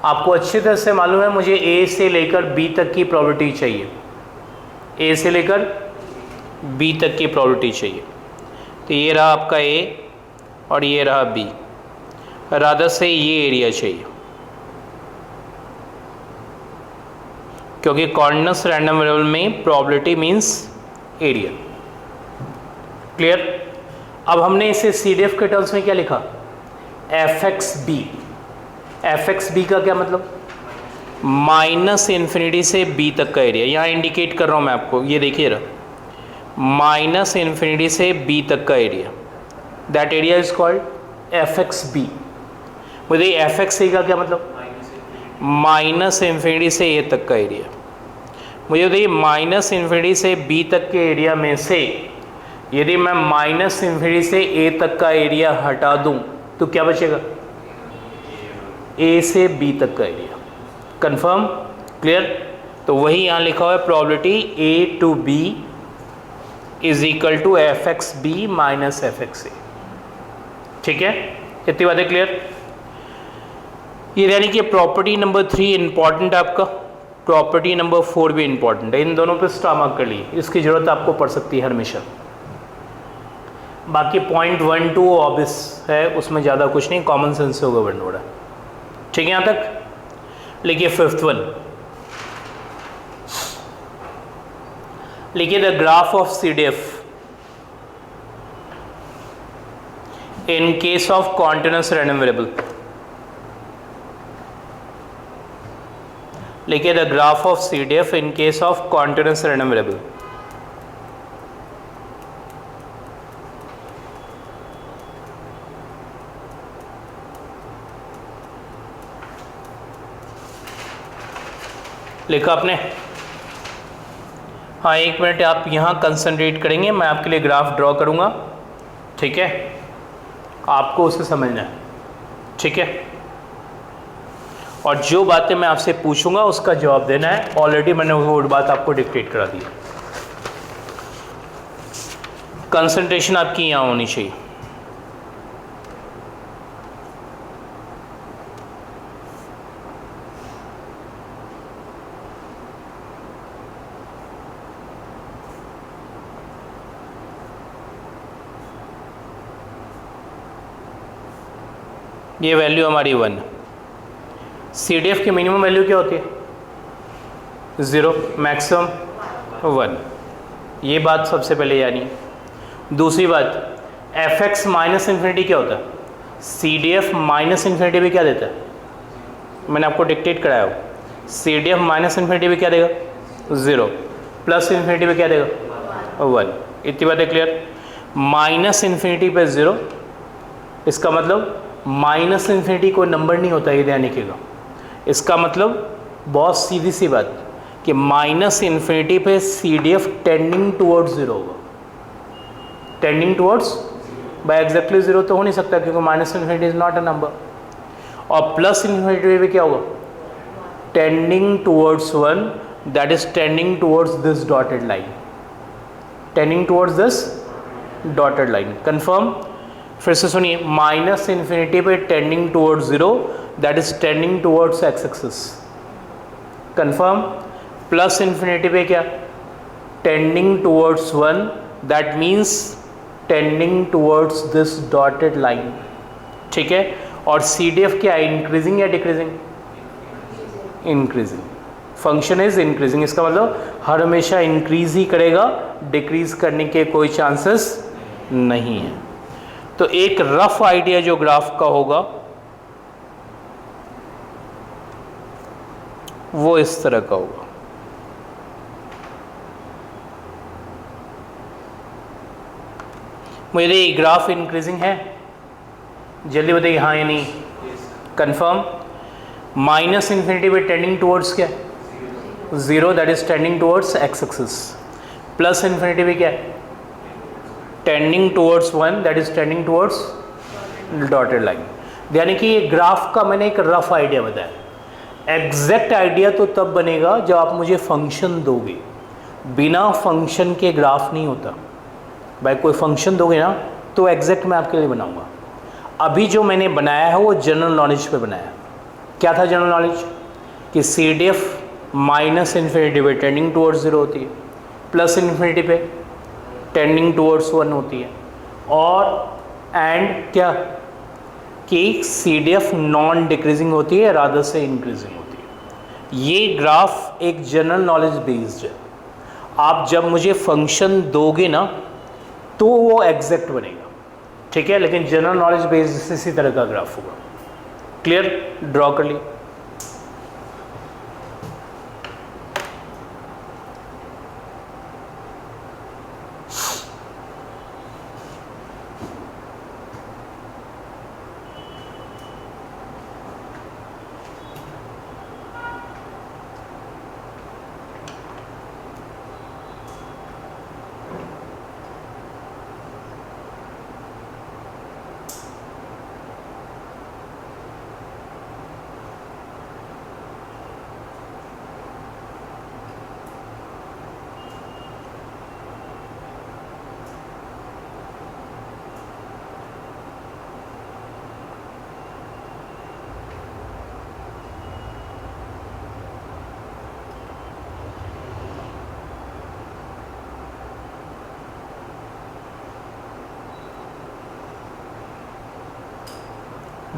A: आपको अच्छी तरह से मालूम है मुझे ए से लेकर बी तक की प्रोबेबिलिटी चाहिए। ए से लेकर बी तक की प्रोबेबिलिटी चाहिए। तो ये रहा आपका ए और ये रहा बी। रादर से ये एरिया चाहिए, क्योंकि कॉर्डिनेट्स रैंडम वेरिएबल में प्रोबेबिलिटी मींस एरिया। क्लियर? अब हमने इसे CDF के टर्म्स में क्या लिखा? F x b. F x b का क्या मतलब? माइनस इन्फिनिटी से बी तक का एरिया। यहाँ इंडिकेट कर रहा हूँ मैं आपको, ये देखिए रहा, माइनस इन्फिनिटी से बी तक का area, that area is called f x b. मुझे एफ एक्स ए का क्या मतलब? माइनस इन्फिनिटी से ए तक का एरिया। मुझे बताइए माइनस इन्फिनिटी से बी तक के एरिया में से यदि मैं माइनस इन्फिनिटी से ए तक का एरिया हटा दूं तो क्या बचेगा? ए से बी तक का एरिया। कंफर्म? क्लियर? तो वही यहाँ लिखा हुआ है, probability A to B is equal to F x B minus F x A. ठीक है, इतनी बातें क्लियर? ये यानी कि प्रॉपर्टी नंबर 3 इंपॉर्टेंट है आपका, प्रॉपर्टी नंबर 4 भी इंपॉर्टेंट है। इन दोनों पे स्टार मार्क कर लिए, इसकी जरूरत आपको पड़ सकती है हमेशा। बाकी पॉइंट 1 2 ऑब्वियस है, उसमें ज़्यादा कुछ नहीं, कॉमन सेंस से होगा बनोड़ा। ठीक है यहाँ तक? लिखिए 5th वन, लिखिए the graph of CDF in case of continuous random variable. लिखिए the graph of CDF in case of continuous random variable. लिखा आपने? हाँ, 1 मिनट आप यहाँ कंसंट्रेट करेंगे, मैं आपके लिए ग्राफ ड्रॉ करूँगा। ठीक है, आपको उसे समझना है। ठीक है, और जो बातें मैं आपसे पूछूंगा उसका जवाब देना है। ऑलरेडी मैंने वो बात आपको डिक्टेट करा दी। कंसंट्रेशन आपकी यहाँ होनी चाहिए। ये वैल्यू हमारी 1। CDF की मिनिमम वैल्यू क्या होती है? 0, मैक्सिमम 1। ये बात सबसे पहले यानी। दूसरी बात, एफ एक्स माइनस इन्फिनिटी क्या होता है? CDF माइनस इन्फिनिटी भी क्या देता है? मैंने आपको डिक्टेट कराया हो। CDF माइनस इन्फिनिटी भी क्या देगा? 0, प्लस इन्फिनिटी भी क्या देगा? 1। इतनी बातें क्लियर? माइनस इन्फिनिटी पे 0, इसका मतलब माइनस इन्फिनिटी कोई नंबर नहीं होता, ये ध्यान रखिएगा। इसका मतलब बहुत सीधी सी बात कि माइनस इन्फिनिटी पे CDF टेंडिंग टुवर्ड्स 0 होगा। टेंडिंग टुवर्ड्स बाय एग्जैक्टली 0 तो हो नहीं सकता, क्योंकि minus infinity is not a number. और प्लस इन्फिनिटी पे क्या होगा? Tending towards 1, that is tending towards this dotted line. Tending towards this dotted line. Confirm? फिर से सुनिए, माइनस इन्फिनिटी पे tending towards 0, that is tending towards x axis. Confirm? Plus infinity पे क्या? Tending towards 1, that means tending towards this dotted line. ठीक है, और CDF क्या है? इंक्रीजिंग या decreasing? Increasing. Function is increasing, इसका मतलब हर हमेशा इंक्रीज ही करेगा, डिक्रीज करने के कोई चांसेस नहीं है। तो एक रफ आइडिया जो ग्राफ का होगा वो इस तरह का होगा। मुझे ये ग्राफ इंक्रीजिंग है? जल्दी बताइए हाँ या नहीं। कंफर्म? माइनस इन्फिनिटी पे टेंडिंग टुवर्ड्स क्या? 0, that is tending towards x axis. Plus infinity भी क्या है, tending towards 1, that is tending towards dotted line. यानी कि ये ग्राफ का मैंने एक रफ आइडिया बताया। एग्जैक्ट आइडिया तो तब बनेगा जब आप मुझे फंक्शन दोगे, बिना फंक्शन के ग्राफ नहीं होता भाई। कोई फंक्शन दोगे ना तो एग्जैक्ट मैं आपके लिए बनाऊंगा। अभी जो मैंने बनाया है वो जनरल नॉलेज पे बनाया। क्या था जनरल नॉलेज, कि C D F minus infinity पे टेंडिंग टुवर्ड्स 0 होती है, प्लस इन्फिनिटी पे टेंडिंग टुवर्ड्स 1 होती है, और एंड क्या कि C D F non decreasing होती है, रादर से इंक्रीजिंग होती है। ये ग्राफ एक जनरल नॉलेज बेस्ड है। आप जब मुझे फंक्शन दोगे ना तो वो एग्जैक्ट बनेगा, ठीक है, लेकिन जनरल नॉलेज बेस्ड इसी तरह का ग्राफ होगा। क्लियर, ड्रॉ कर लिए।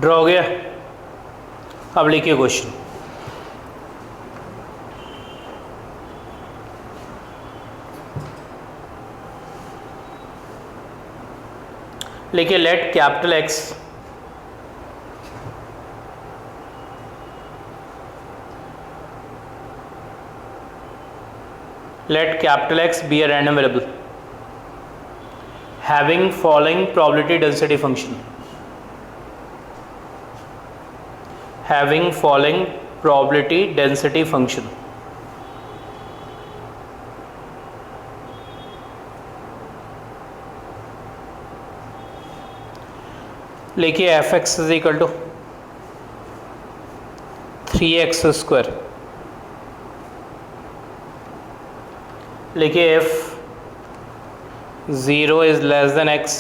A: ड्रॉ हो गया। अब लिखिए क्वेश्चन। लिखिए let capital x be a random variable having following probability density function, having following probability density function. लिखिए f x is equal to 3x²। लिखिए f 0 is less than x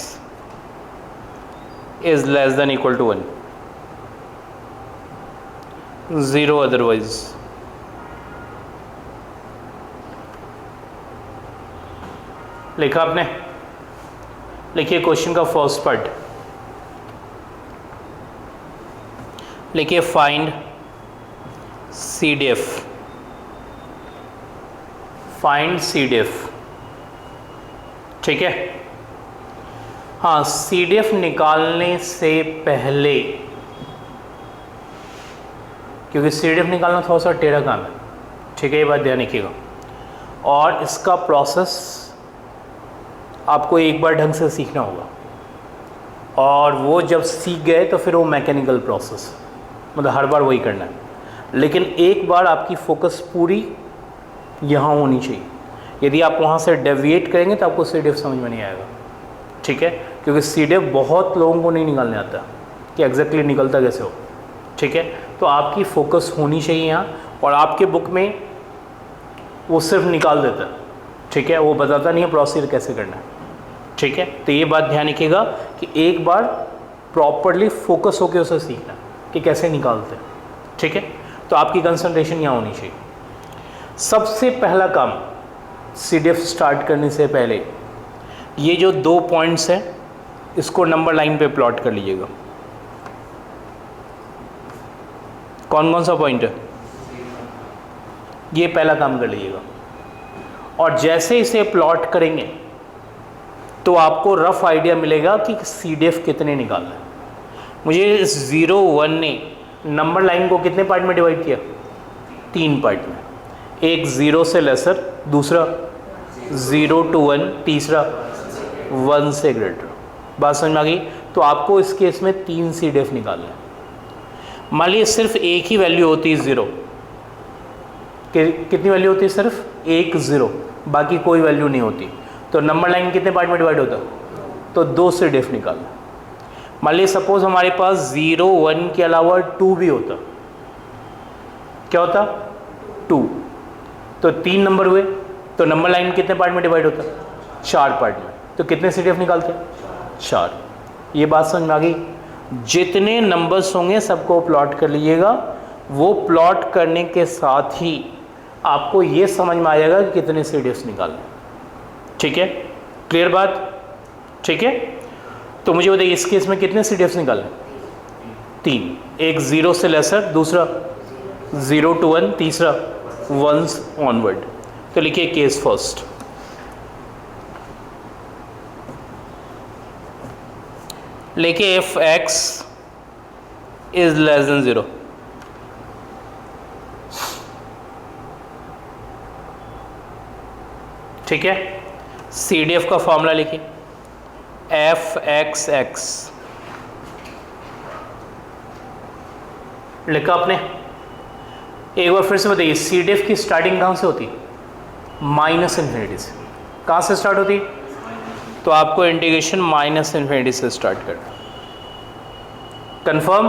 A: is less than equal to 1, 0 otherwise. लिखा आपने? लिखिए question का first part. लिखिए find CDF, find CDF, ठीक है। हाँ, CDF निकालने से पहले, क्योंकि CDF निकालना थोड़ा सा टेढ़ा काम है, ठीक है, ये बात ध्यान रखिएगा। और इसका प्रोसेस आपको एक बार ढंग से सीखना होगा, और वो जब सीख गए तो फिर वो मैकेनिकल प्रोसेस, मतलब हर बार वही करना है। लेकिन एक बार आपकी फोकस पूरी यहाँ होनी चाहिए। यदि आप वहाँ से डेविएट करेंगे तो आपको CDF समझ में नहीं आएगा, ठीक है, क्योंकि CDF बहुत लोगों को नहीं निकालने आता कि एग्जैक्टली निकलता कैसे हो, ठीक है। तो आपकी फोकस होनी चाहिए यहाँ, और आपके बुक में वो सिर्फ निकाल देता है, ठीक है, वो बताता नहीं है प्रोसीजर कैसे करना है, ठीक है। तो ये बात ध्यान रखिएगा कि एक बार प्रॉपरली फोकस होकर उसे सीखना कि कैसे निकालते हैं, ठीक है। तो आपकी कंसंट्रेशन यहाँ होनी चाहिए। सबसे पहला काम CDF स्टार्ट करने से पहले ये जो 2 पॉइंट्स हैं इसको नंबर लाइन पे प्लॉट कर लीजिएगा। कौन कौन सा पॉइंट है? ये पहला काम कर लीजिएगा, और जैसे इसे प्लॉट करेंगे तो आपको रफ आइडिया मिलेगा कि CDF कितने निकालना है। मुझे इस 0 1 ने नंबर लाइन को कितने पार्ट में डिवाइड किया? 3 पार्ट में। एक 0 से लेसर, दूसरा 0 to 1, तीसरा 1 से ग्रेटर। बात समझ में आ गई? तो आपको इस केस में 3 CDF निकालना है। मान लीजिए सिर्फ एक ही वैल्यू होती है 0, कितनी वैल्यू होती है? सिर्फ एक 0, बाकी कोई वैल्यू नहीं होती। तो नंबर लाइन कितने पार्ट में डिवाइड होता? तो 2 से डिफ निकालना। मान लीजिए सपोज हमारे पास 0 1 के अलावा 2 भी होता, क्या होता? 2। तो 3 नंबर हुए, तो नंबर लाइन कितने पार्ट में डिवाइड होता? 4 पार्ट में। तो कितने सी डी एफ निकालते? 4। ये बात समझ में आ गई? जितने नंबर्स होंगे सबको प्लॉट कर लीजिएगा। वो प्लॉट करने के साथ ही आपको ये समझ में आ जाएगा कि कितने सी डी एफ निकालने। ठीक है, क्लियर बात? ठीक है, तो मुझे बताइए इस केस में कितने सी डी एफ निकालने? 3। एक 0 से लेसर, दूसरा 0 to 1, तीसरा 1 ऑनवर्ड। तो लिखिए केस फर्स्ट। लिखिए if x is less then 0। ठीक है, सी डी एफ का फॉर्मूला लिखिए एफ एक्स एक्स। लिखा आपने? एक बार फिर से बताइए सी डी एफ की स्टार्टिंग कहाँ से होती? माइनस इन्फिनिटी से। कहाँ से स्टार्ट होती? तो आपको इंटीग्रेशन माइनस इन्फिनिटी से स्टार्ट करना। कंफर्म?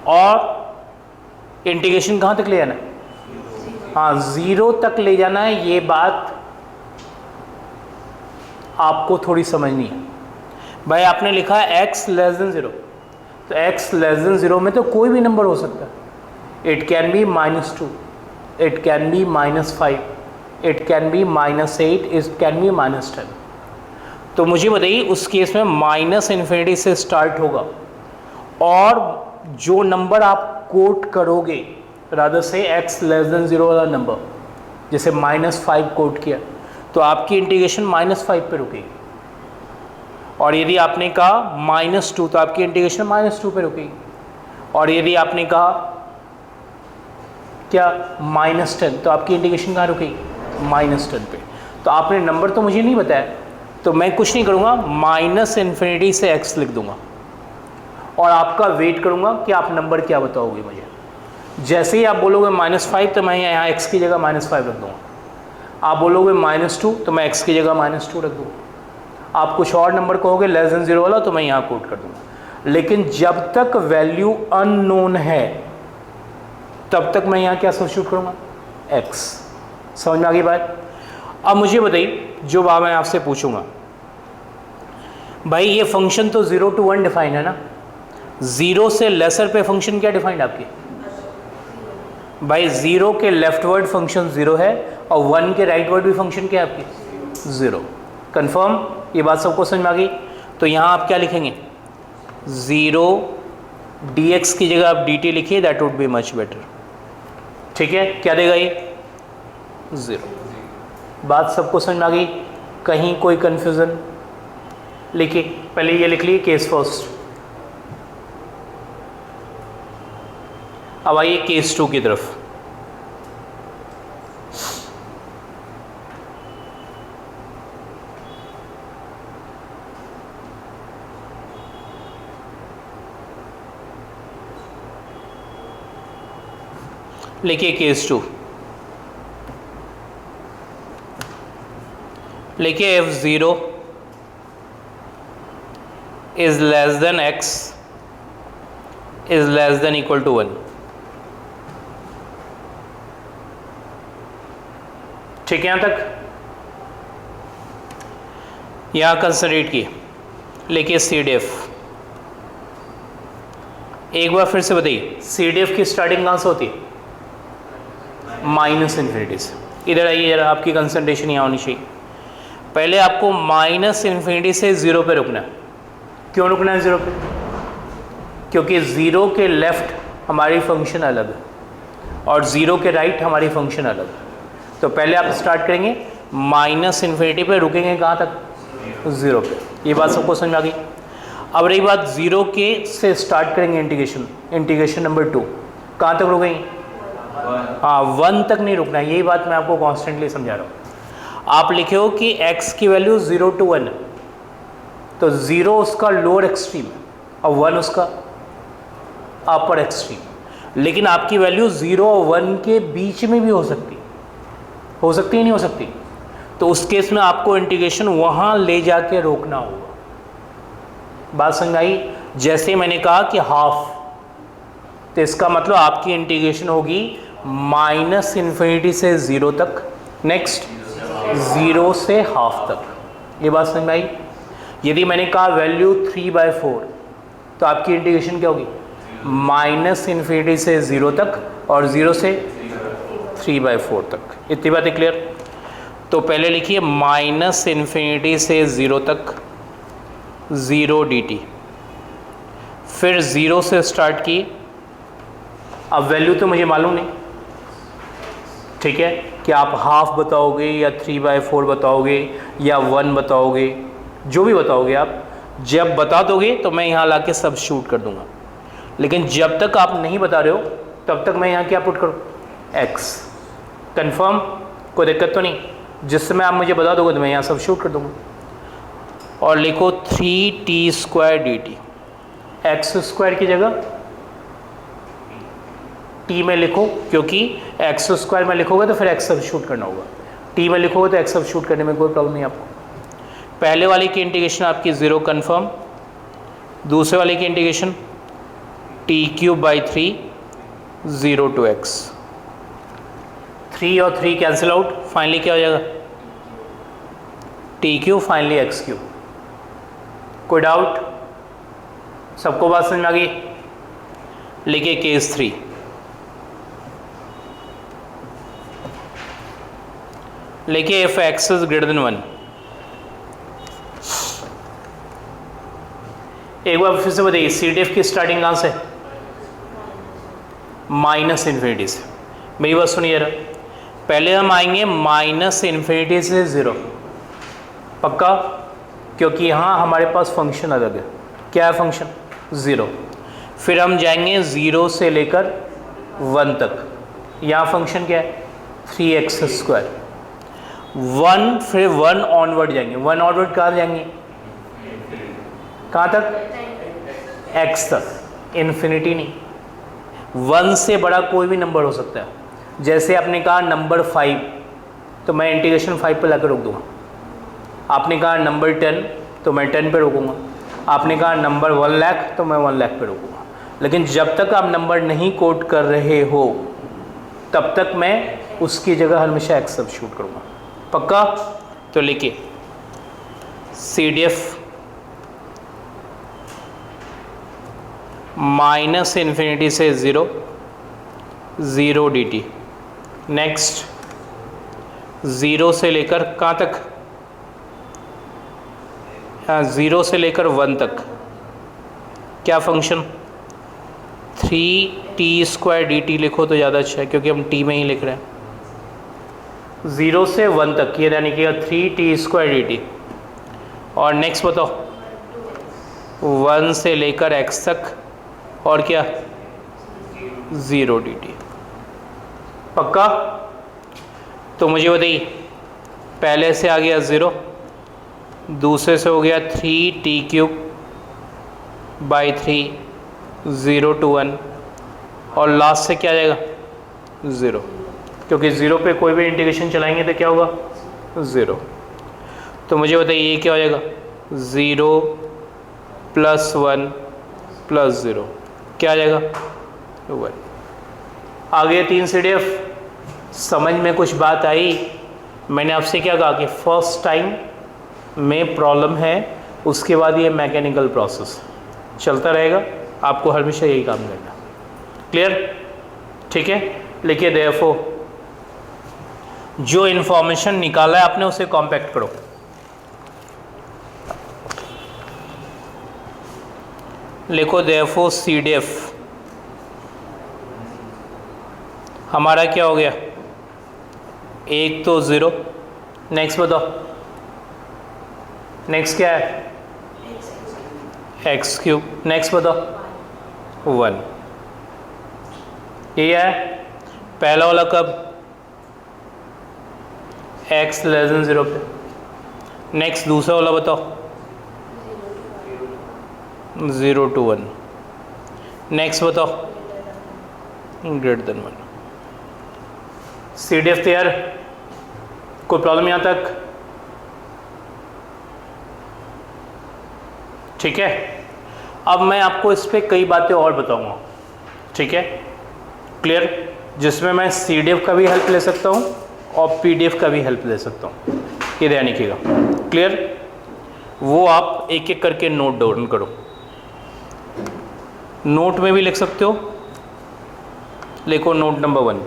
A: और इंटीग्रेशन कहाँ तक ले जाना? हाँ, 0 तक ले जाना है। ये बात आपको थोड़ी समझनी है। भाई आपने लिखा है x लेस देन 0, तो x लेस देन 0 में तो कोई भी नंबर हो सकता है। It can be -2, it can be -5, it can be -8, it can be -10। तो मुझे बताइए उस केस में माइनस इन्फिनिटी से स्टार्ट होगा और जो नंबर आप कोट करोगे रादर से x लेस देन 0 वाला नंबर, जैसे -5 कोट किया, तो आपकी इंटीग्रेशन -5 पे रुकेगी। और यदि आपने कहा -2 तो आपकी इंटीग्रेशन -2 पे रुकेगी। और यदि आपने कहा क्या -10 तो आपकी इंटीग्रेशन कहाँ रुकेगी? -10 पे। तो आपने नंबर तो मुझे नहीं बताया, तो मैं कुछ नहीं करूँगा, माइनस इन्फिनिटी से x लिख दूंगा और आपका वेट करूँगा कि आप नंबर क्या बताओगे मुझे। जैसे ही आप बोलोगे -5 तो मैं यहाँ x की जगह -5 रख दूँगा। आप बोलोगे -2 तो मैं x की जगह -2 रख दूँगा। आप कुछ और नंबर कहोगे लेस देन 0 वाला तो मैं यहाँ कोट कर दूँगा। लेकिन जब तक वैल्यू अननोन है तब तक मैं यहाँ क्या सब्स्टिट्यूट करूँगा? x। समझ में आ गई बात? अब मुझे बताइए जो बात मैं आपसे पूछूंगा, भाई ये फंक्शन तो 0 to 1 डिफाइंड है ना, 0 से लेसर पे फंक्शन क्या डिफाइंड आपकी? भाई 0 के लेफ्ट वर्ड फंक्शन 0 है और 1 के राइट वर्ड भी फंक्शन क्या है आपकी? 0। कंफर्म? ये बात सबको समझ में आ गई? तो यहाँ आप क्या लिखेंगे? 0 dx की जगह आप dt लिखिए, that would be much better. ठीक है, क्या देगा ये? 0। बात सबको समझ में आ गई? कहीं कोई कन्फ्यूज़न? लिखिए, पहले ये लिख लीजिए केस फर्स्ट। अब आइए केस 2 की तरफ। लिखिए केस 2। लिखिए f0 is less than x is less than equal to 1। ठीक है, यहाँ तक? यहाँ कंसिडरेट किए। लिखिए सी डी एफ। एक बार फिर से बताइए सी डी एफ की स्टार्टिंग कहाँ से होती है? माइनस इन्फिनिटी से। इधर आइए जरा, आपकी कंसंट्रेशन यहाँ होनी चाहिए। पहले आपको माइनस इन्फिनिटी से 0 पे रुकना है। क्यों रुकना है 0 पे? क्योंकि 0 के लेफ्ट हमारी फंक्शन अलग है और 0 के राइट हमारी फंक्शन अलग है। तो पहले आप स्टार्ट करेंगे माइनस इन्फिनिटी पे, रुकेंगे कहाँ तक? 0 पे। ये बात सबको समझ में आ गई? अब रही बात 0 के से स्टार्ट करेंगे इंटीग्रेशन नंबर 2, कहाँ तक रुकेंगे? हाँ, 1 तक नहीं रुकना है। यही बात मैं आपको कॉन्स्टेंटली समझा रहा हूँ। आप लिखे हो कि x की वैल्यू 0 to 1 है, तो 0 उसका लोअर एक्सट्रीम है और 1 उसका अपर एक्सट्रीम। लेकिन आपकी वैल्यू 0 और 1 के बीच में भी हो सकती है नहीं हो सकती? तो उस केस में आपको इंटीग्रेशन वहाँ ले जाके रोकना होगा। बात समझ आई? जैसे मैंने कहा कि हाफ, तो इसका मतलब आपकी इंटीग्रेशन होगी -∞ से 0 तक, नेक्स्ट 0 से हाफ तक। ये बात समझ में आई? यदि मैंने कहा वैल्यू 3/4 तो आपकी इंटीग्रेशन क्या होगी? -∞ से 0 तक और 0 से 3/4 तक। इतनी बातें क्लियर? तो पहले लिखिए -∞ से 0 तक 0 dt, फिर 0 से स्टार्ट किए। अब वैल्यू तो मुझे मालूम नहीं, ठीक है, कि आप हाफ बताओगे या 3/4 बताओगे या 1 बताओगे, जो भी बताओगे आप, जब बता दोगे तो मैं यहाँ ला के सब्स्टिट्यूट कर दूंगा। लेकिन जब तक आप नहीं बता रहे हो तब तक मैं यहाँ क्या पुट करूँ? x। कंफर्म? कोई दिक्कत तो नहीं? जिस समय आप मुझे बता दोगे तो मैं यहाँ सब्स्टिट्यूट कर दूंगा। और लिखो 3t² dt, x² की जगह t में लिखो, क्योंकि x² में लिखोगे तो फिर x सब्स्टिट्यूट करना होगा, t में लिखोगे तो x सब्स्टिट्यूट करने में कोई प्रॉब्लम नहीं आपको। पहले वाले की इंटीग्रेशन आपकी 0 कंफर्म, दूसरे वाले की इंटीग्रेशन t³ 0 to x, 3 और 3 कैंसिल आउट, फाइनली क्या हो जाएगा? t³ finally x³। कोई डाउट? सबको बात समझ में आ गई? लिखिए केस 3, लिखिए if x is greater than 1। एक बार फिर से बताइए, CDF की स्टार्टिंग कहाँ से? -∞ से। मेरी बात सुनिए जरा, पहले हम आएंगे -∞ से 0, पक्का? क्योंकि यहाँ हमारे पास फंक्शन अलग है। क्या है फंक्शन? 0। फिर हम जाएंगे 0 से लेकर 1 तक, यहाँ फंक्शन क्या है? 3x²। 1, फिर 1 ऑनवर्ड जाएंगे। 1 ऑनवर्ड कहाँ जाएंगे? कहाँ तक? x तक, इन्फिनिटी नहीं। 1 से बड़ा कोई भी नंबर हो सकता है। जैसे आपने कहा नंबर 5, तो मैं इंटीग्रेशन 5 पर लाकर रोक दूंगा। आपने कहा नंबर 10, तो मैं 10 पे रोकूंगा। आपने कहा नंबर 1 लाख, तो मैं 1 लाख पे रोकूंगा। लेकिन जब तक आप नंबर नहीं कोट कर रहे हो तब तक मैं उसकी जगह हमेशा x सब्स्टिट्यूट करूँगा, पक्का? तो लिखिए CDF -∞ से 0 0 dt, नेक्स्ट 0 से लेकर कहाँ तक? हाँ, 0 से लेकर 1 तक। क्या फंक्शन? 3t² dt लिखो तो ज़्यादा अच्छा है, क्योंकि हम t में ही लिख रहे हैं। 0 से 1 तक, ये यानी कि 3t² dt। और नेक्स्ट बताओ, 1 से लेकर x तक, और क्या? 0 dt, पक्का? तो मुझे बताइए, पहले से आ गया 0, दूसरे से हो गया 3t³ 3 0 to 1, और लास्ट से क्या आ जाएगा? 0, क्योंकि 0 पे कोई भी इंटीग्रेशन चलाएंगे तो क्या होगा? 0। तो मुझे बताइए ये क्या हो जाएगा? 0 + 1 + 0, क्या आ जाएगा? 1। आगे 3 CDF। समझ में कुछ बात आई? मैंने आपसे क्या कहा कि फर्स्ट टाइम में प्रॉब्लम है, उसके बाद ये मैकेनिकल प्रोसेस चलता रहेगा, आपको हमेशा यही काम करना। क्लियर? ठीक है। लिखिए देयरफॉर, जो इन्फॉर्मेशन निकाला है आपने उसे कॉम्पैक्ट करो। लिखो देयरफॉर CDF हमारा क्या हो गया? एक तो 0, नेक्स्ट बताओ, नेक्स्ट क्या है? x³, नेक्स्ट बताओ 1। ये है पहला वाला कब? x < 0 पे। नेक्स्ट दूसरा वाला बताओ 0 to 1। नेक्स्ट बताओ greater than 1। CDF तैयार? कोई प्रॉब्लम यहाँ तक? ठीक है। अब मैं आपको इस पर कई बातें और बताऊंगा, ठीक है, क्लियर, जिसमें मैं CDF का भी हेल्प ले सकता हूँ और PDF का भी हेल्प ले सकता हूँ, ये ध्यान रखिएगा, क्लियर। वो आप एक एक करके नोट डाउन करो, नोट में भी लिख सकते हो, लिखो नोट नंबर 1।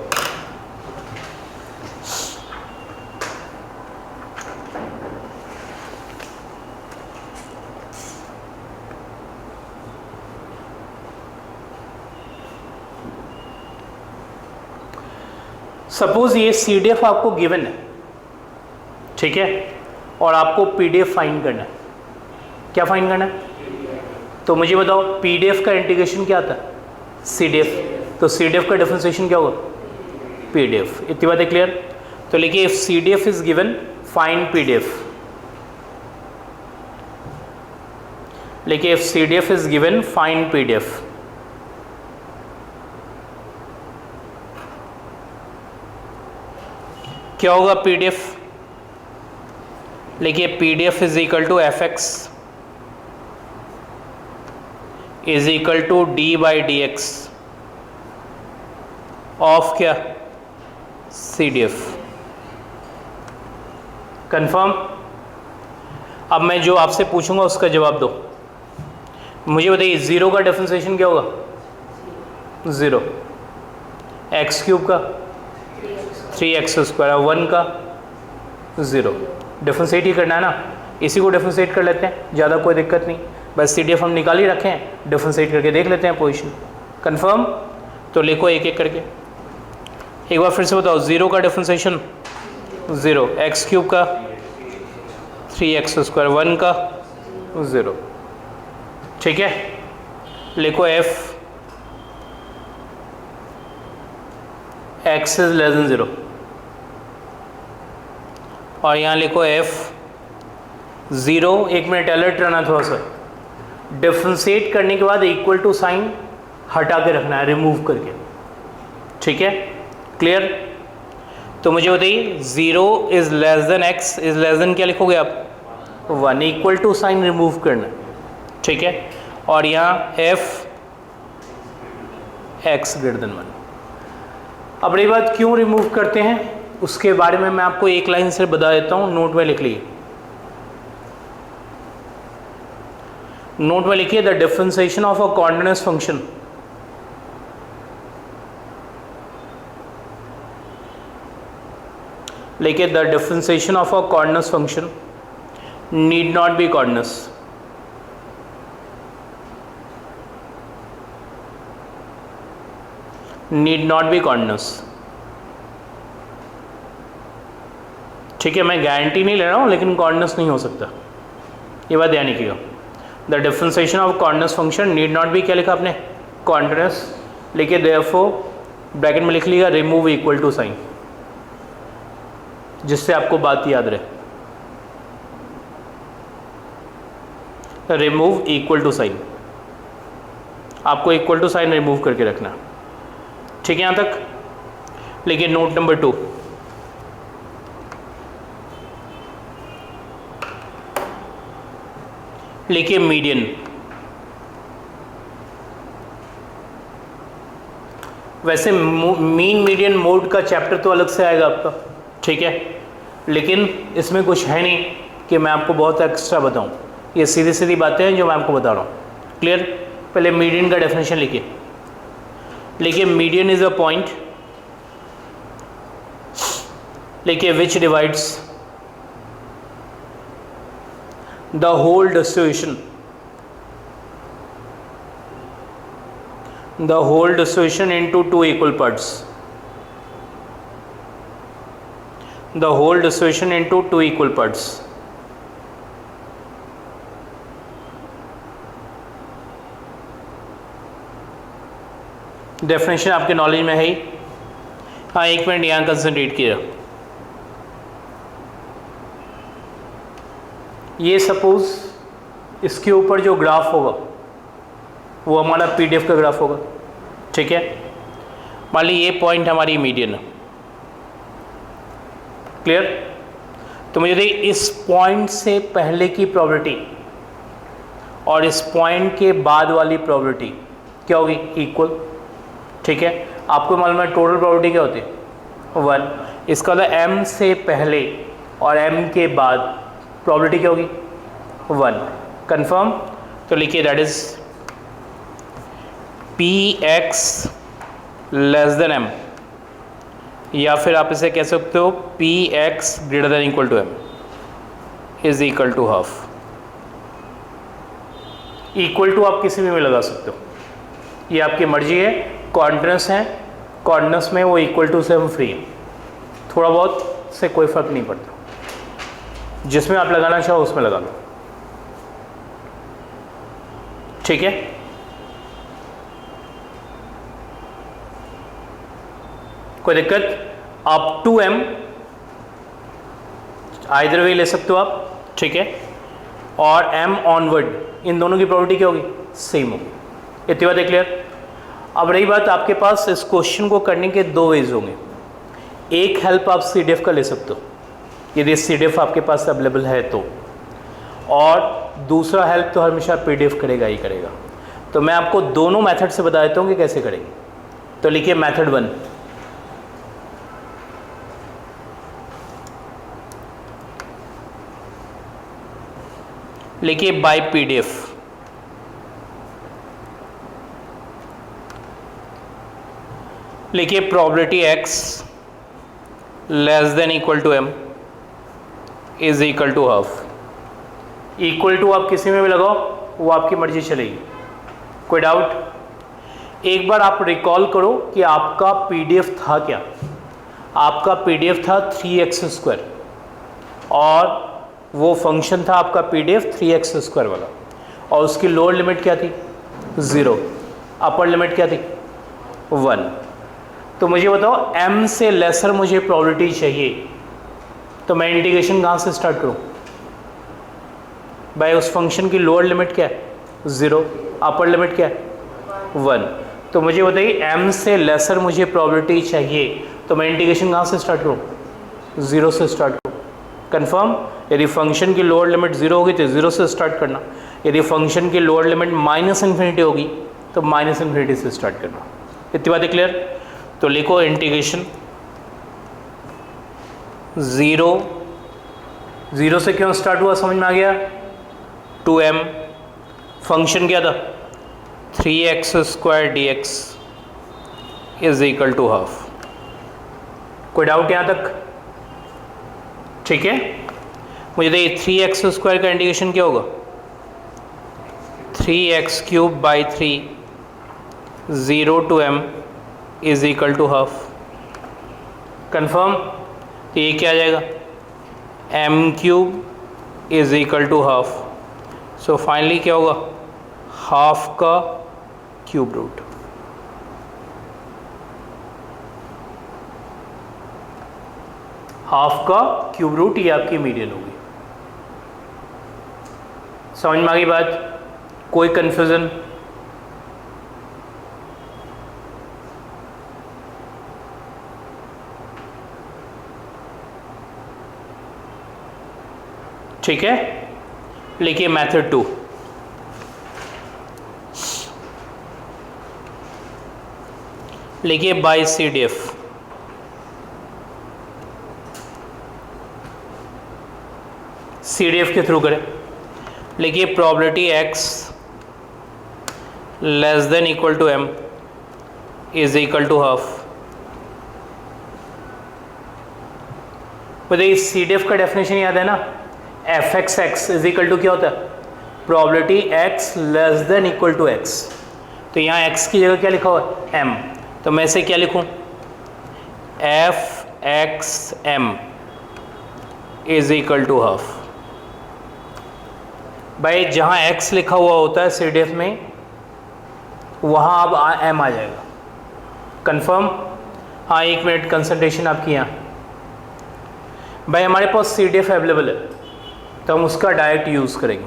A: सपोज ये CDF आपको गिवन है, ठीक है, और आपको PDF फाइंड करना है। क्या फाइंड करना है? तो मुझे बताओ PDF का इंटीग्रेशन क्या आता है? CDF। तो CDF का डिफरेंशिएशन क्या होगा? PDF। इतनी बातें क्लियर? तो लिखिए if CDF is given find PDF। लिखिए if CDF is given find PDF। क्या होगा PDF? लिखिए PDF is equal to FX is equal to D/dx of क्या? CDF। कंफर्म? अब मैं जो आपसे पूछूंगा उसका जवाब दो। मुझे बताइए 0 का डिफरेंशिएशन क्या होगा? 0। x³ का 3x², 1 का 0। डिफरेंशिएट ही करना है ना, इसी को डिफरेंशिएट कर लेते हैं, ज़्यादा कोई दिक्कत नहीं, बस CDF हम निकाल ही रखे हैं, डिफरेंशिएट करके देख लेते हैं पोजीशन। कंफर्म? तो लिखो एक एक करके, एक बार फिर से बताओ। 0 का डिफरेंशिएशन 0, x³ का 3x², 1 का 0, ठीक है। लिखो f x is less then 0 और यहाँ लिखो f 0। एक मिनट अलर्ट रहना थोड़ा सा। डिफरेंशिएट करने के बाद इक्वल टू साइन हटा के रखना है, रिमूव करके, ठीक है, क्लियर। तो मुझे बताइए 0 is less than x is less then क्या लिखोगे आप? 1। इक्वल टू साइन रिमूव करना, ठीक है, और यहाँ f x ग्रेटर देन 1। अब रही बात क्यों रिमूव करते हैं, उसके बारे में मैं आपको एक लाइन से बता देता हूँ, नोट में लिख लीजिए। नोट में लिखिए the differentiation of a coordinate function लिखिए the differentiation of a coordinate function need not be coordinate. Need not be coordinate, ठीक है, मैं गारंटी नहीं ले रहा हूँ, लेकिन कॉर्डिनेट नहीं हो सकता, ये बात ध्यान रखिएगा। The differentiation of coordinate function need not B, क्या लिखा आपने? कॉर्डिनेट। लिखिए देयरफॉर ब्रैकेट में लिख लीजिएगा रिमूव इक्वल टू साइन, जिससे आपको बात याद रहे। रिमूव इक्वल टू साइन, आपको इक्वल टू साइन रिमूव करके रखना, ठीक है यहाँ तक। लिखिए नोट नंबर 2। लिखिए मीडियन। वैसे मीन मीडियन मोड का चैप्टर तो अलग से आएगा आपका, ठीक है, लेकिन इसमें कुछ है नहीं कि मैं आपको बहुत एक्स्ट्रा बताऊं, ये सीधी सीधी बातें हैं जो मैं आपको बता रहा हूं, क्लियर। पहले मीडियन का डेफिनेशन लिखिए। लिखिए मीडियन इज अ पॉइंट, लिखिए विच divides the whole distribution into two equal parts, the whole distribution into two equal parts। Definition आपके नॉलेज में है ही। हाँ एक मिनट यहाँ कंसंट्रेट किया। ये सपोज इसके ऊपर जो ग्राफ होगा वो हमारा PDF का ग्राफ होगा, ठीक है। मान ली ये पॉइंट हमारी मीडियन है, क्लियर। तो मुझे देखिए इस पॉइंट से पहले की प्रोबेबिलिटी और इस पॉइंट के बाद वाली प्रोबेबिलिटी क्या होगी, इक्वल। ठीक है, आपको मालूम है टोटल प्रोबेबिलिटी क्या होती है 1। इसका मतलब m से पहले और m के बाद प्रोबेबिलिटी क्या होगी 1। कंफर्म। तो लिखिए that is px less than m, या फिर आप इसे कह सकते हो px greater than equal to m is equal to half. Equal to आप किसी में लगा सकते हो, ये आपकी मर्जी है। कॉर्डिनेट्स हैं, कॉर्डिनेट्स में वो इक्वल टू से हम फ्री हैं, थोड़ा बहुत से कोई फर्क नहीं पड़ता, जिसमें आप लगाना चाहो उसमें लगा लो। ठीक है, कोई दिक्कत। Up to m either way ले सकते हो आप। ठीक है, और m ऑनवर्ड इन दोनों की प्रोबेबिलिटी क्या होगी, सेम होगी। इतनी बात है क्लियर। अब रही बात, आपके पास इस क्वेश्चन को करने के दो वेज होंगे। एक हेल्प आप CDF का ले सकते हो यदि CDF आपके पास अवेलेबल है तो, और दूसरा हेल्प तो हमेशा PDF करेगा ही करेगा। तो मैं आपको दोनों मेथड से बता देता हूँ कि कैसे करेंगे। तो लिखिए मेथड 1, लिखिए बाय PDF। लिखिए probability x less than equal to m is equal to half. Equal to आप किसी में भी लगाओ, वो आपकी मर्जी चलेगी। कोई डाउट। एक बार आप रिकॉल करो कि आपका PDF था क्या। आपका PDF था 3x², और वो फंक्शन था आपका PDF 3x² वाला, और उसकी लोअर लिमिट क्या थी 0, अपर लिमिट क्या थी 1। तो मुझे बताओ m से लेसर मुझे प्रोबेबिलिटी चाहिए, तो मैं इंटीग्रेशन कहाँ से स्टार्ट करूँ भाई। उस फंक्शन की लोअर लिमिट क्या है 0, अपर लिमिट क्या है 1। तो मुझे बताइए m से लेसर मुझे प्रोबेबिलिटी चाहिए, तो मैं इंटीग्रेशन कहाँ से स्टार्ट करूँ 0 से स्टार्ट करूँ। कंफर्म। यदि फंक्शन की लोअर लिमिट 0 होगी तो 0 से स्टार्ट करना, यदि फंक्शन की लोअर लिमिट -∞ होगी तो -∞ से स्टार्ट करना। इतनी बात है क्लियर। तो लिखो इंटीग्रेशन 0 से क्यों स्टार्ट हुआ, समझ में आ गया। 2m फंक्शन क्या था 3x² dx is equal to half. कोई डाउट यहाँ तक। ठीक है, मुझे देखिए 3x² का इंटीग्रेशन क्या होगा 3x³ 3 0 to m is equal to half. Confirm. तो ये क्या आ जाएगा m³ is equal to half. So finally क्या होगा हाफ का क्यूब रूट। हाफ का क्यूब रूट, ये आपकी मीडियन होगी। समझ में आ गई बात। कोई कंफ्यूजन। ठीक है, लिखिए मेथड 2। लिखिए बाय CDF। CDF के थ्रू करें। लिखिए probability x less than equal to m is equal to half. बताइए CDF का डेफिनेशन याद है ना, f(x) इज इक्वल टू क्या होता है probability x less than equal to x। तो यहाँ x की जगह क्या लिखा हुआ है m, तो मैं इसे क्या लिखूँ f(x_m) is equal to half. भाई जहाँ x लिखा हुआ होता है CDF में, वहाँ अब m आ जाएगा। कंफर्म। हाँ 1 मिनट कंसंट्रेशन आपकी यहाँ। भाई हमारे पास CDF अवेलेबल है तो हम उसका डायरेक्ट यूज़ करेंगे।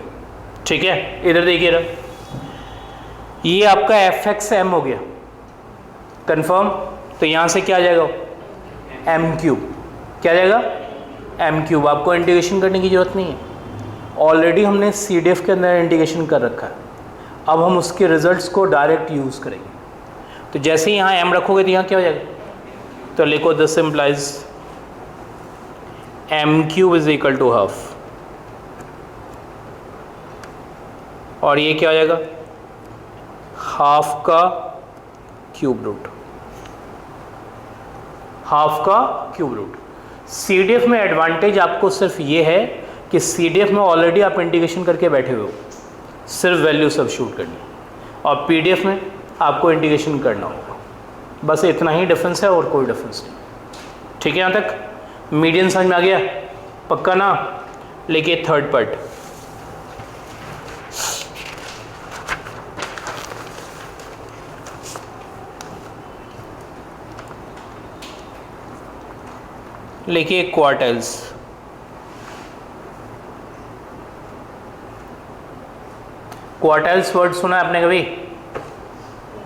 A: ठीक है, इधर देखिए ना, ये आपका f(x_m) हो गया। कंफर्म। तो यहाँ से क्या आ जाएगा m³। क्या आ जाएगा m³। आपको इंटीग्रेशन करने की ज़रूरत नहीं है, ऑलरेडी हमने CDF के अंदर इंटीग्रेशन कर रखा है, अब हम उसके रिजल्ट्स को डायरेक्ट यूज़ करेंगे। तो जैसे ही यहाँ m रखोगे तो यहाँ क्या हो जाएगा, तो लिखो this implies m³ is equal to half, और ये क्या हो जाएगा, हाफ का क्यूब रूट, हाफ का क्यूब रूट। CDF में एडवांटेज आपको सिर्फ ये है कि CDF में ऑलरेडी आप इंटीग्रेशन करके बैठे हुए हो, सिर्फ वैल्यू सब्स्टिट्यूट करनी, और PDF में आपको इंटीग्रेशन करना होगा। बस इतना ही डिफरेंस है और कोई डिफरेंस नहीं। ठीक है, यहाँ तक मीडियन समझ में आ गया, पक्का ना। लेकिन थर्ड पार्ट, लिखिए क्वार्टाइल्स। क्वार्टाइल्स वर्ड सुना है आपने कभी,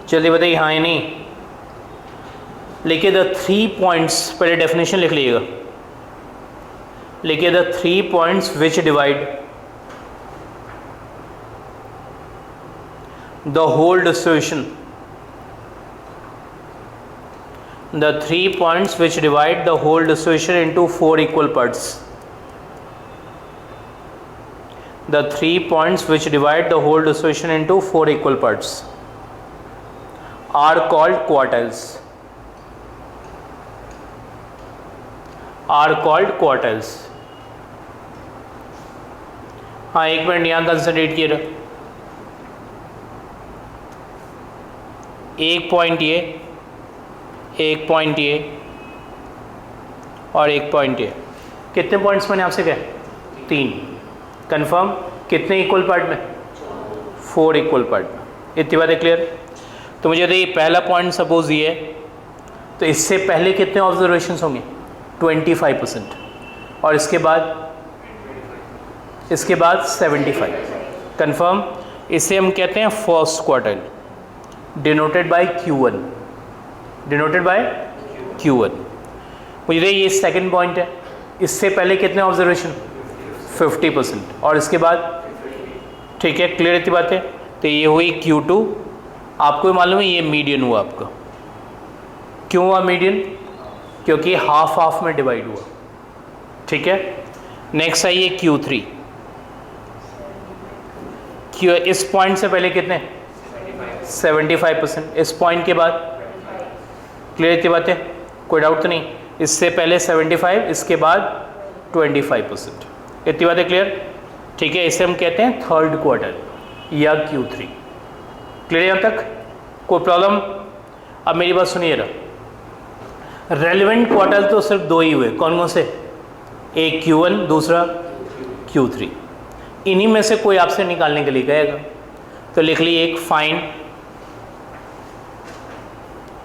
A: जल्दी बताइए हाँ या नहीं। लिखिए द 3 पॉइंट्स, पहले डेफिनेशन लिख लीजिएगा, लिखिए the 3 points which divide the whole distribution, the 3 points which divide the whole distribution into 4 equal parts. The 3 points which divide the whole distribution into 4 equal parts are called quartiles. Are called quartiles. हाँ, एक minute यहाँ concentrate किए, एक point ये, एक point ये, और एक पॉइंट ये। कितने पॉइंट्स मैंने आपसे कहे, 3। कंफर्म, कितने इक्वल पार्ट में, 4 इक्वल पार्ट में। इतनी बात है क्लियर। तो मुझे बताइए पहला पॉइंट सपोज ये है, तो इससे पहले कितने ऑब्जर्वेशंस होंगे, 25%, और इसके बाद 75। कंफर्म, इसे हम कहते हैं first quartile, denoted by Q1, denoted by Q1। मुझे ये सेकंड पॉइंट है, इससे पहले कितने ऑब्जर्वेशन, 50%, और इसके बाद, ठीक है क्लियर इतनी बात है। तो ये हुई Q2, आपको मालूम है ये मीडियन हुआ आपका। क्यों हुआ मीडियन, क्योंकि हाफ हाफ में डिवाइड हुआ। ठीक है, नेक्स्ट आइए Q3। इस पॉइंट से पहले कितने, 75%, इस पॉइंट के बाद, क्लियर इतनी बात है, कोई डाउट तो नहीं। इससे पहले 75, इसके बाद 25%, इतनी बात है क्लियर। ठीक है, इसे हम कहते हैं थर्ड क्वार्टर या Q3। क्लियर यहाँ तक, कोई प्रॉब्लम। अब मेरी बात सुनिए जरा, रेलिवेंट क्वार्टर तो सिर्फ 2 ही हुए, कौन कौन से, एक Q1, दूसरा Q3। इन्हीं में से कोई आपसे निकालने के लिए कहेगा, तो लिख लीजिए एक फाइंड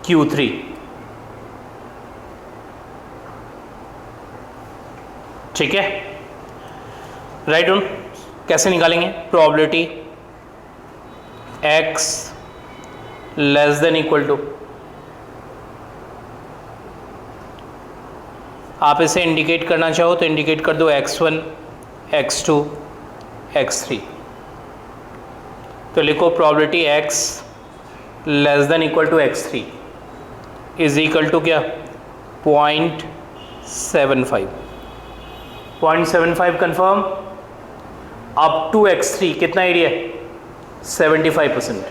A: Q3। ठीक है, राइट ऑन। कैसे निकालेंगे, probability x less than equal to, आप इसे इंडिकेट करना चाहो तो इंडिकेट कर दो x1, x2, x3। तो लिखो probability x less than equal to x3 is equal to क्या, 0.75। 0.75 कंफर्म। अप टू x3 कितना एरिया है, 75%।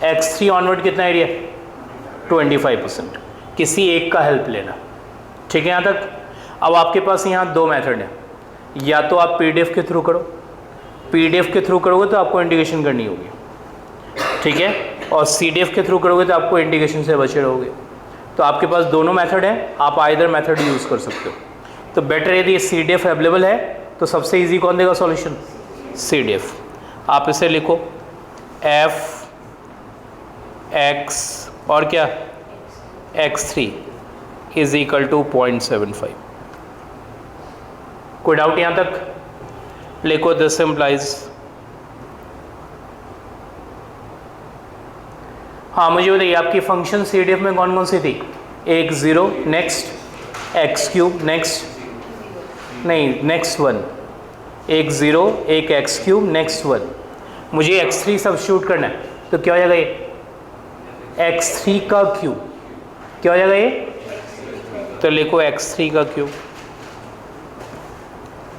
A: x3 ऑनवर्ड कितना एरिया है, 25%। किसी एक का हेल्प लेना। ठीक है यहाँ तक। अब आपके पास यहाँ 2 मेथड हैं, या तो आप PDF के थ्रू करो, PDF के थ्रू करोगे तो आपको इंटीग्रेशन करनी होगी, ठीक है, और CDF के थ्रू करोगे तो आपको इंटीग्रेशन से बचे रहोगे। तो आपके पास दोनों मेथड हैं, आप आइदर मेथड यूज़ कर सकते हो। तो बेटर यदि CDF अवेलेबल है तो सबसे इजी कौन देगा सॉल्यूशन, CDF। आप इसे लिखो f x और क्या x3 इज इक्वल टू 0.75। कोई डाउट यहाँ तक, लिखो दिस इम्प्लाइज, हाँ मुझे बताइए आपकी फंक्शन CDF में कौन कौन सी थी, एक 0, नेक्स्ट x3, नेक्स्ट नहीं नेक्स्ट 1, एक 0, एक एक्स क्यूब, नेक्स्ट 1। मुझे x3 सब्स्टिट्यूट करना है तो क्या हो जाएगा ये x3 का क्यूब, क्या हो जाएगा ये, तो लिखो x3 का क्यूब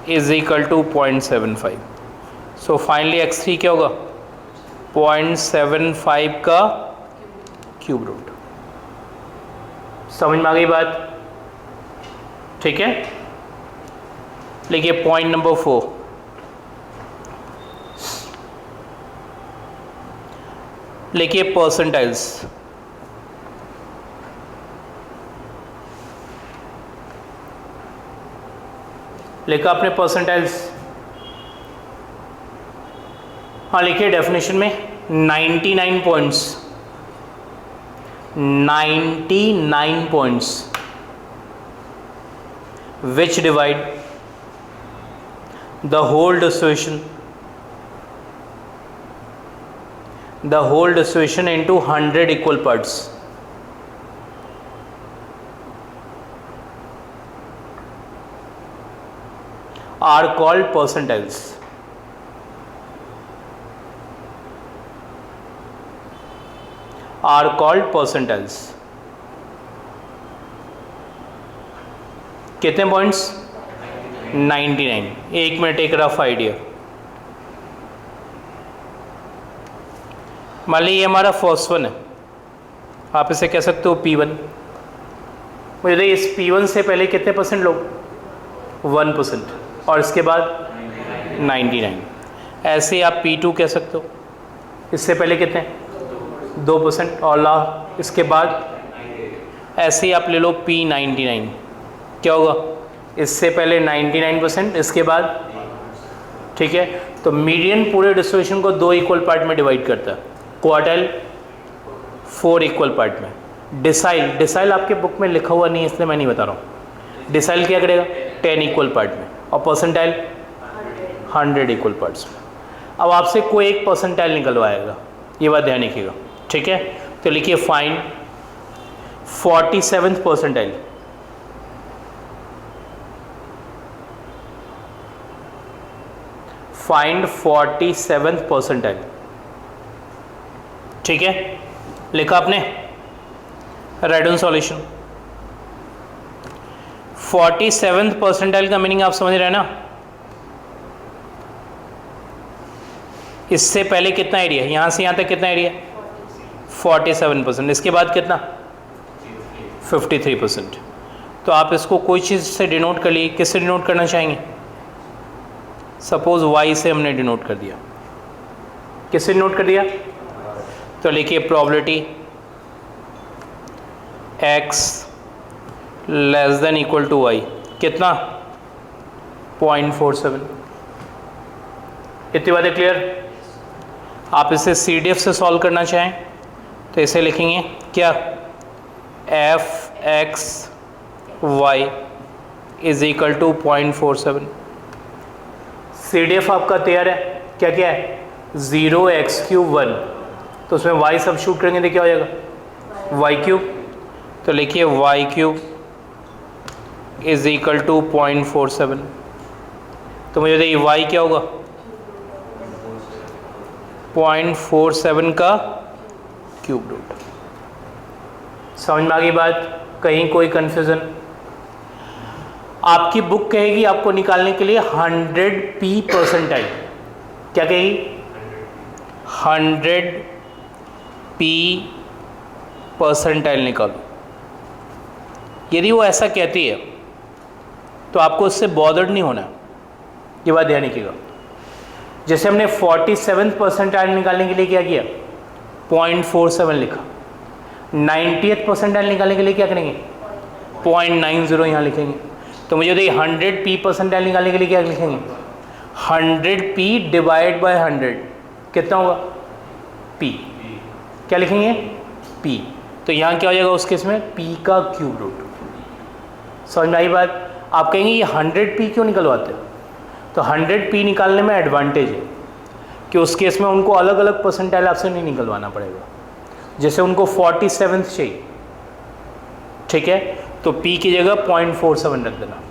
A: is equal to 0.75। So finally x3 क्या होगा 0.75 का क्यूब रूट। समझ में आ गई बात? ठीक है, लिखिए पॉइंट नंबर 4, लिखिए परसेंटाइल्स। लिखा आपने परसेंटाइल्स? हाँ लिखिए डेफिनेशन में 99 points, 99 points which divide the whole dissociation into 100 equal parts are called percentiles. Are called percentiles. कितने पॉइंट्स 99। एक मिनट, एक रफ आइडिया। मान लीजिए ये हमारा फर्स्ट वन है, आप इसे कह सकते हो P1। मुझे इस P1 से पहले कितने परसेंट लोग 1%, और इसके बाद 99। ऐसे आप P2 कह सकते हो, इससे पहले कितने 2%, और इसके बाद ऐसे ही आप ले लो P99, क्या होगा इससे पहले 99%, इसके बाद, ठीक है। तो मीडियन पूरे डिस्ट्रीब्यूशन को 2 इक्वल पार्ट में डिवाइड करता है, क्वार्टाइल 4 इक्वल पार्ट में। डिसाइल आपके बुक में लिखा हुआ नहीं है इसलिए मैं नहीं बता रहा हूँ। डिसाइल क्या करेगा 10 इक्वल पार्ट में, और परसेंटाइल 100 इक्वल पार्ट्स में। अब आपसे कोई एक परसेंटाइल निकलवाएगा, ये बात ध्यान रखिएगा, ठीक है। तो लिखिए find 47th percentile. Find 47th percentile, ठीक है। लिखा आपने, right down solution. 47th percentile का मीनिंग आप समझ रहे हैं ना? इससे पहले कितना एरिया, यहां से यहां तक कितना एरिया 47%, इसके बाद कितना 53%। तो आप इसको कोई चीज़ से डिनोट कर लिए, किससे डिनोट करना चाहेंगे? सपोज y से हमने डिनोट कर दिया, किससे डिनोट कर दिया? तो लिखिए probability x less than equal to y, कितना 0.47। इतनी बातें क्लियर? आप इसे CDF से सॉल्व करना चाहें तो इसे लिखेंगे क्या, f(x(y) is equal to 0.47। CDF आपका तैयार है, क्या क्या है 0x3 1, तो उसमें y सब्स्टिट्यूट करेंगे तो क्या हो जाएगा y3। तो लिखिए y3 इज इक्वल टू 0.47। तो मुझे देखिए y क्या होगा 0.47 का क्यूब रूट। समझ में आ गई बात? कहीं कोई कंफ्यूजन? आपकी बुक कहेगी आपको निकालने के लिए 100p परसेंटाइल, क्या कहेगी 100p परसेंटाइल निकालो। यदि वो ऐसा कहती है तो आपको उससे बॉदर्ड नहीं होना, ये बात ध्यान रखिएगा। जैसे हमने 47th परसेंटाइल निकालने के लिए क्या किया 0.47 लिखा, 90th परसेंटाइल निकालने के लिए क्या करेंगे 0.90 यहाँ लिखेंगे। तो मुझे देखिए 100p परसेंटाइल निकालने के लिए क्या लिखेंगे 100p डिवाइड बाय 100, कितना होगा p, क्या लिखेंगे p। तो यहाँ क्या हो जाएगा उस केस में p का क्यूब रूट। समझ में आई बात? आप कहेंगे ये 100p क्यों निकलवाते हो? तो 100p निकालने में एडवांटेज है कि उस केस में उनको अलग अलग परसेंटाइल आपसे नहीं निकलवाना पड़ेगा। जैसे उनको 47th चाहिए, ठीक है, तो p की जगह 0.47 रख देना।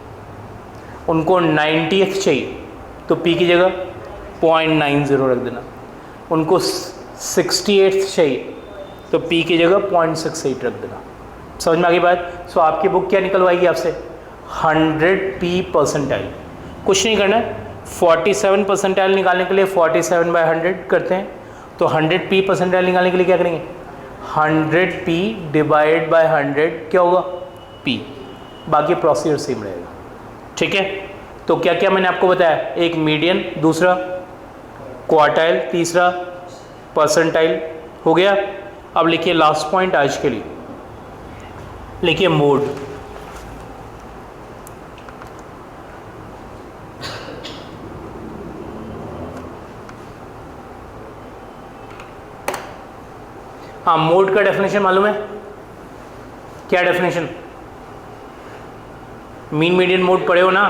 A: उनको 90th चाहिए तो p की जगह 0.90 रख देना। उनको 68 चाहिए तो p की जगह 0.68 रख देना। समझ में आ गई बात? सो आपकी बुक क्या निकलवाएगी आपसे? 100p percentile. कुछ नहीं करना है, 47 परसेंटाइल निकालने के लिए 47/100 करते हैं, तो 100p परसेंटाइल निकालने के लिए क्या करेंगे? 100p डिवाइड बाय 100 क्या होगा? p। बाकी प्रोसीजर सेम रहेगा। ठीक है, तो क्या क्या मैंने आपको बताया? एक मीडियन, दूसरा क्वार्टाइल, तीसरा परसेंटाइल। हो गया। अब लिखिए लास्ट पॉइंट आज के लिए, लिखिए मोड। हाँ, मोड का डेफिनेशन मालूम है? क्या डेफिनेशन? मीन मीडियन मोड पढ़े हो ना?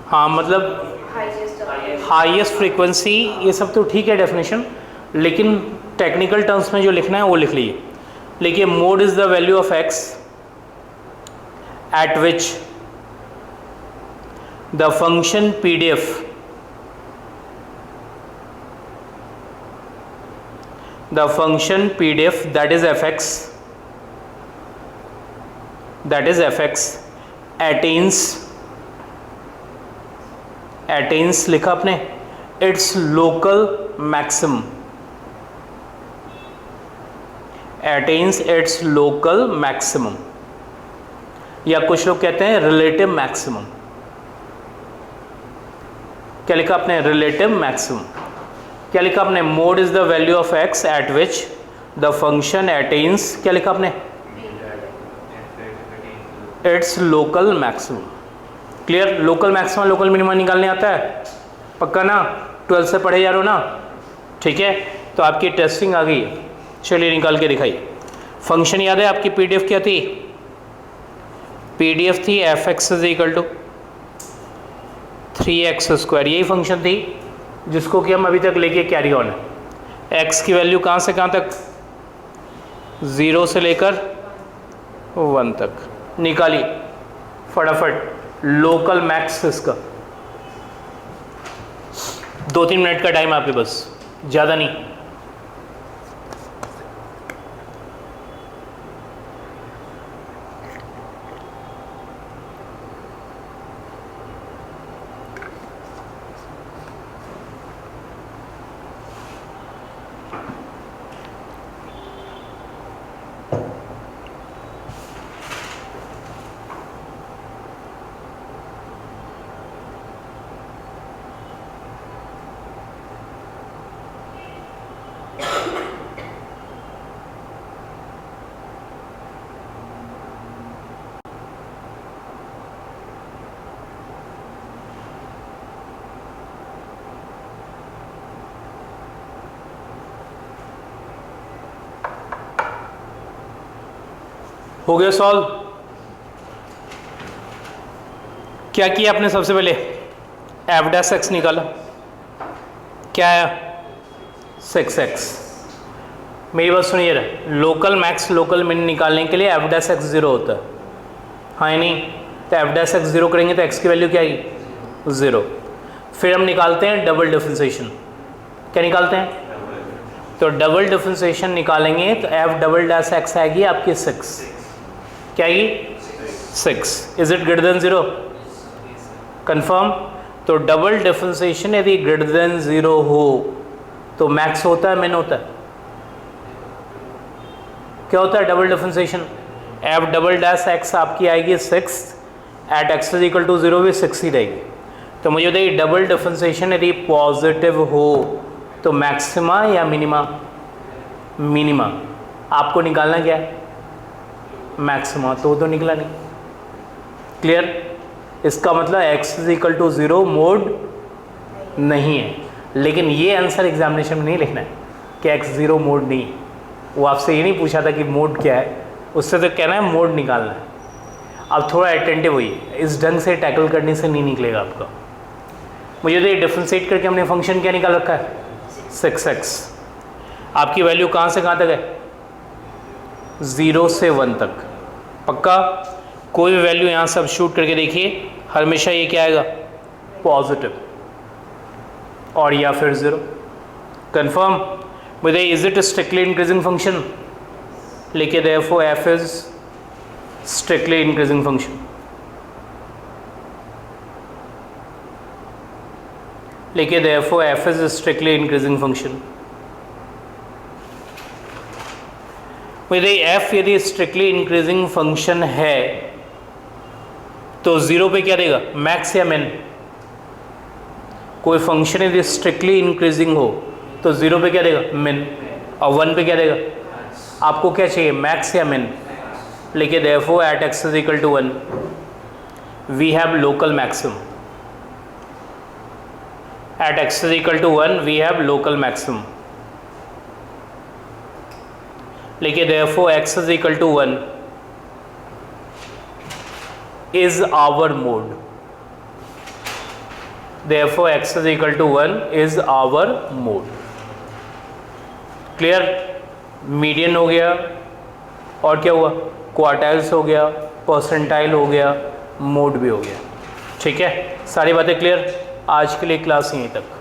A: हाँ, मतलब हाईएस्ट फ्रीक्वेंसी, ये सब तो ठीक है डेफिनेशन, लेकिन टेक्निकल टर्म्स में जो लिखना है वो लिख लीजिए। लिखिए mode is the value of x eight which the function PDF that is fx attains लिखा आपने its local maximum, attains its local maximum, या कुछ लोग कहते हैं रिलेटिव मैक्सिमम। क्या लिखा आपने? Relative maximum. क्या लिखा आपने? Mode is the value of x eight which the function attains, क्या लिखा आपने? It's local maximum. Clear? Local maximum local minimum निकालने आता है? पक्का ना? 12 से पढ़े जा रहे हो ना? ठीक है, तो आपकी टेस्टिंग आ गई। चलिए निकाल के दिखाइए। फंक्शन याद है आपकी? पीडीएफ क्या थी? पीडीएफ थी f x is equal to 3x²। यही फंक्शन थी जिसको कि हम अभी तक लेके कैरी ऑन है। x की वैल्यू कहाँ से कहाँ तक? 0 से लेकर 1 तक। निकालिए फटाफट लोकल मैक्स इसका। 2-3 मिनट का टाइम आपके बस, ज़्यादा नहीं। हो गया सॉल्व? क्या किया आपने? सबसे पहले एफ डैश एक्स निकाला, क्या आया? 6x। मेरी बात सुनिए, लोकल मैक्स लोकल मिन निकालने के लिए एफ डैश एक्स 0 होता है, हाँ या नहीं? तो एफ डैश एक्स 0 करेंगे तो x की वैल्यू क्या आएगी? 0। फिर हम निकालते हैं डबल डिफरेंशिएशन। क्या निकालते हैं? तो डबल डिफरेंशिएशन निकालेंगे तो एफ डबल डैश एक्स आएगी आपकी 6। क्या आएगी? 6। Is it greater than 0? Confirm? तो डबल डिफरेंशिएशन यदि ग्रेटर देन 0 हो तो मैक्स होता है, मिन होता है? क्या होता है double differentiation? F double dash x आपकी आएगी 6, at x is equal to 0 भी 6 ही रहेगी। तो मुझे बताइए डबल डिफरेंशिएशन यदि पॉजिटिव हो तो मैक्सिमा या मिनिमा? मिनिमा। आपको निकालना क्या है? मैक्सिमा। तो निकला नहीं। क्लियर? इसका मतलब x is equal to 0 mode नहीं है, लेकिन ये आंसर एग्जामिनेशन में नहीं लिखना है कि x 0 मोड नहीं। वो आपसे ये नहीं पूछा था कि मोड क्या है, उससे तो कहना है मोड निकालना है। अब थोड़ा अटेंटिव हुई, इस ढंग से टैकल करने से नहीं निकलेगा आपका। मुझे तो ये डिफ्रेंशिएट करके हमने फंक्शन क्या निकाल रखा है? 6x। आपकी वैल्यू कहाँ से कहाँ तक है? 0 से 1 तक। पक्का? कोई भी वैल्यू यहाँ सब्स्टिट्यूट करके देखिए, हमेशा ये क्या आएगा, पॉजिटिव, और या फिर 0। कंफर्म। बताइए is it strictly increasing function? लिखिए therefore f is strictly increasing function. लिखिए therefore f is strictly increasing function. बताइए f यदि स्ट्रिक्टली इंक्रीजिंग फंक्शन है तो 0 पे क्या देगा, मैक्स या मिन? कोई फंक्शन यदि स्ट्रिक्टली इंक्रीजिंग हो तो 0 पे क्या देगा, मिन, और 1 पे क्या देगा? आपको क्या चाहिए, मैक्स या मिन? लिखिए therefore at x is equal to 1 we have local maximum. At x is equal to 1 we have local maximum. लिखिए therefore x is equal to 1 is our mode. Therefore x is equal to 1 is our mode। Clear? Median हो गया, और क्या हुआ, quartiles हो गया, percentile हो गया, मोड भी हो गया। ठीक है, सारी बातें क्लियर? आज के लिए क्लास यहीं तक।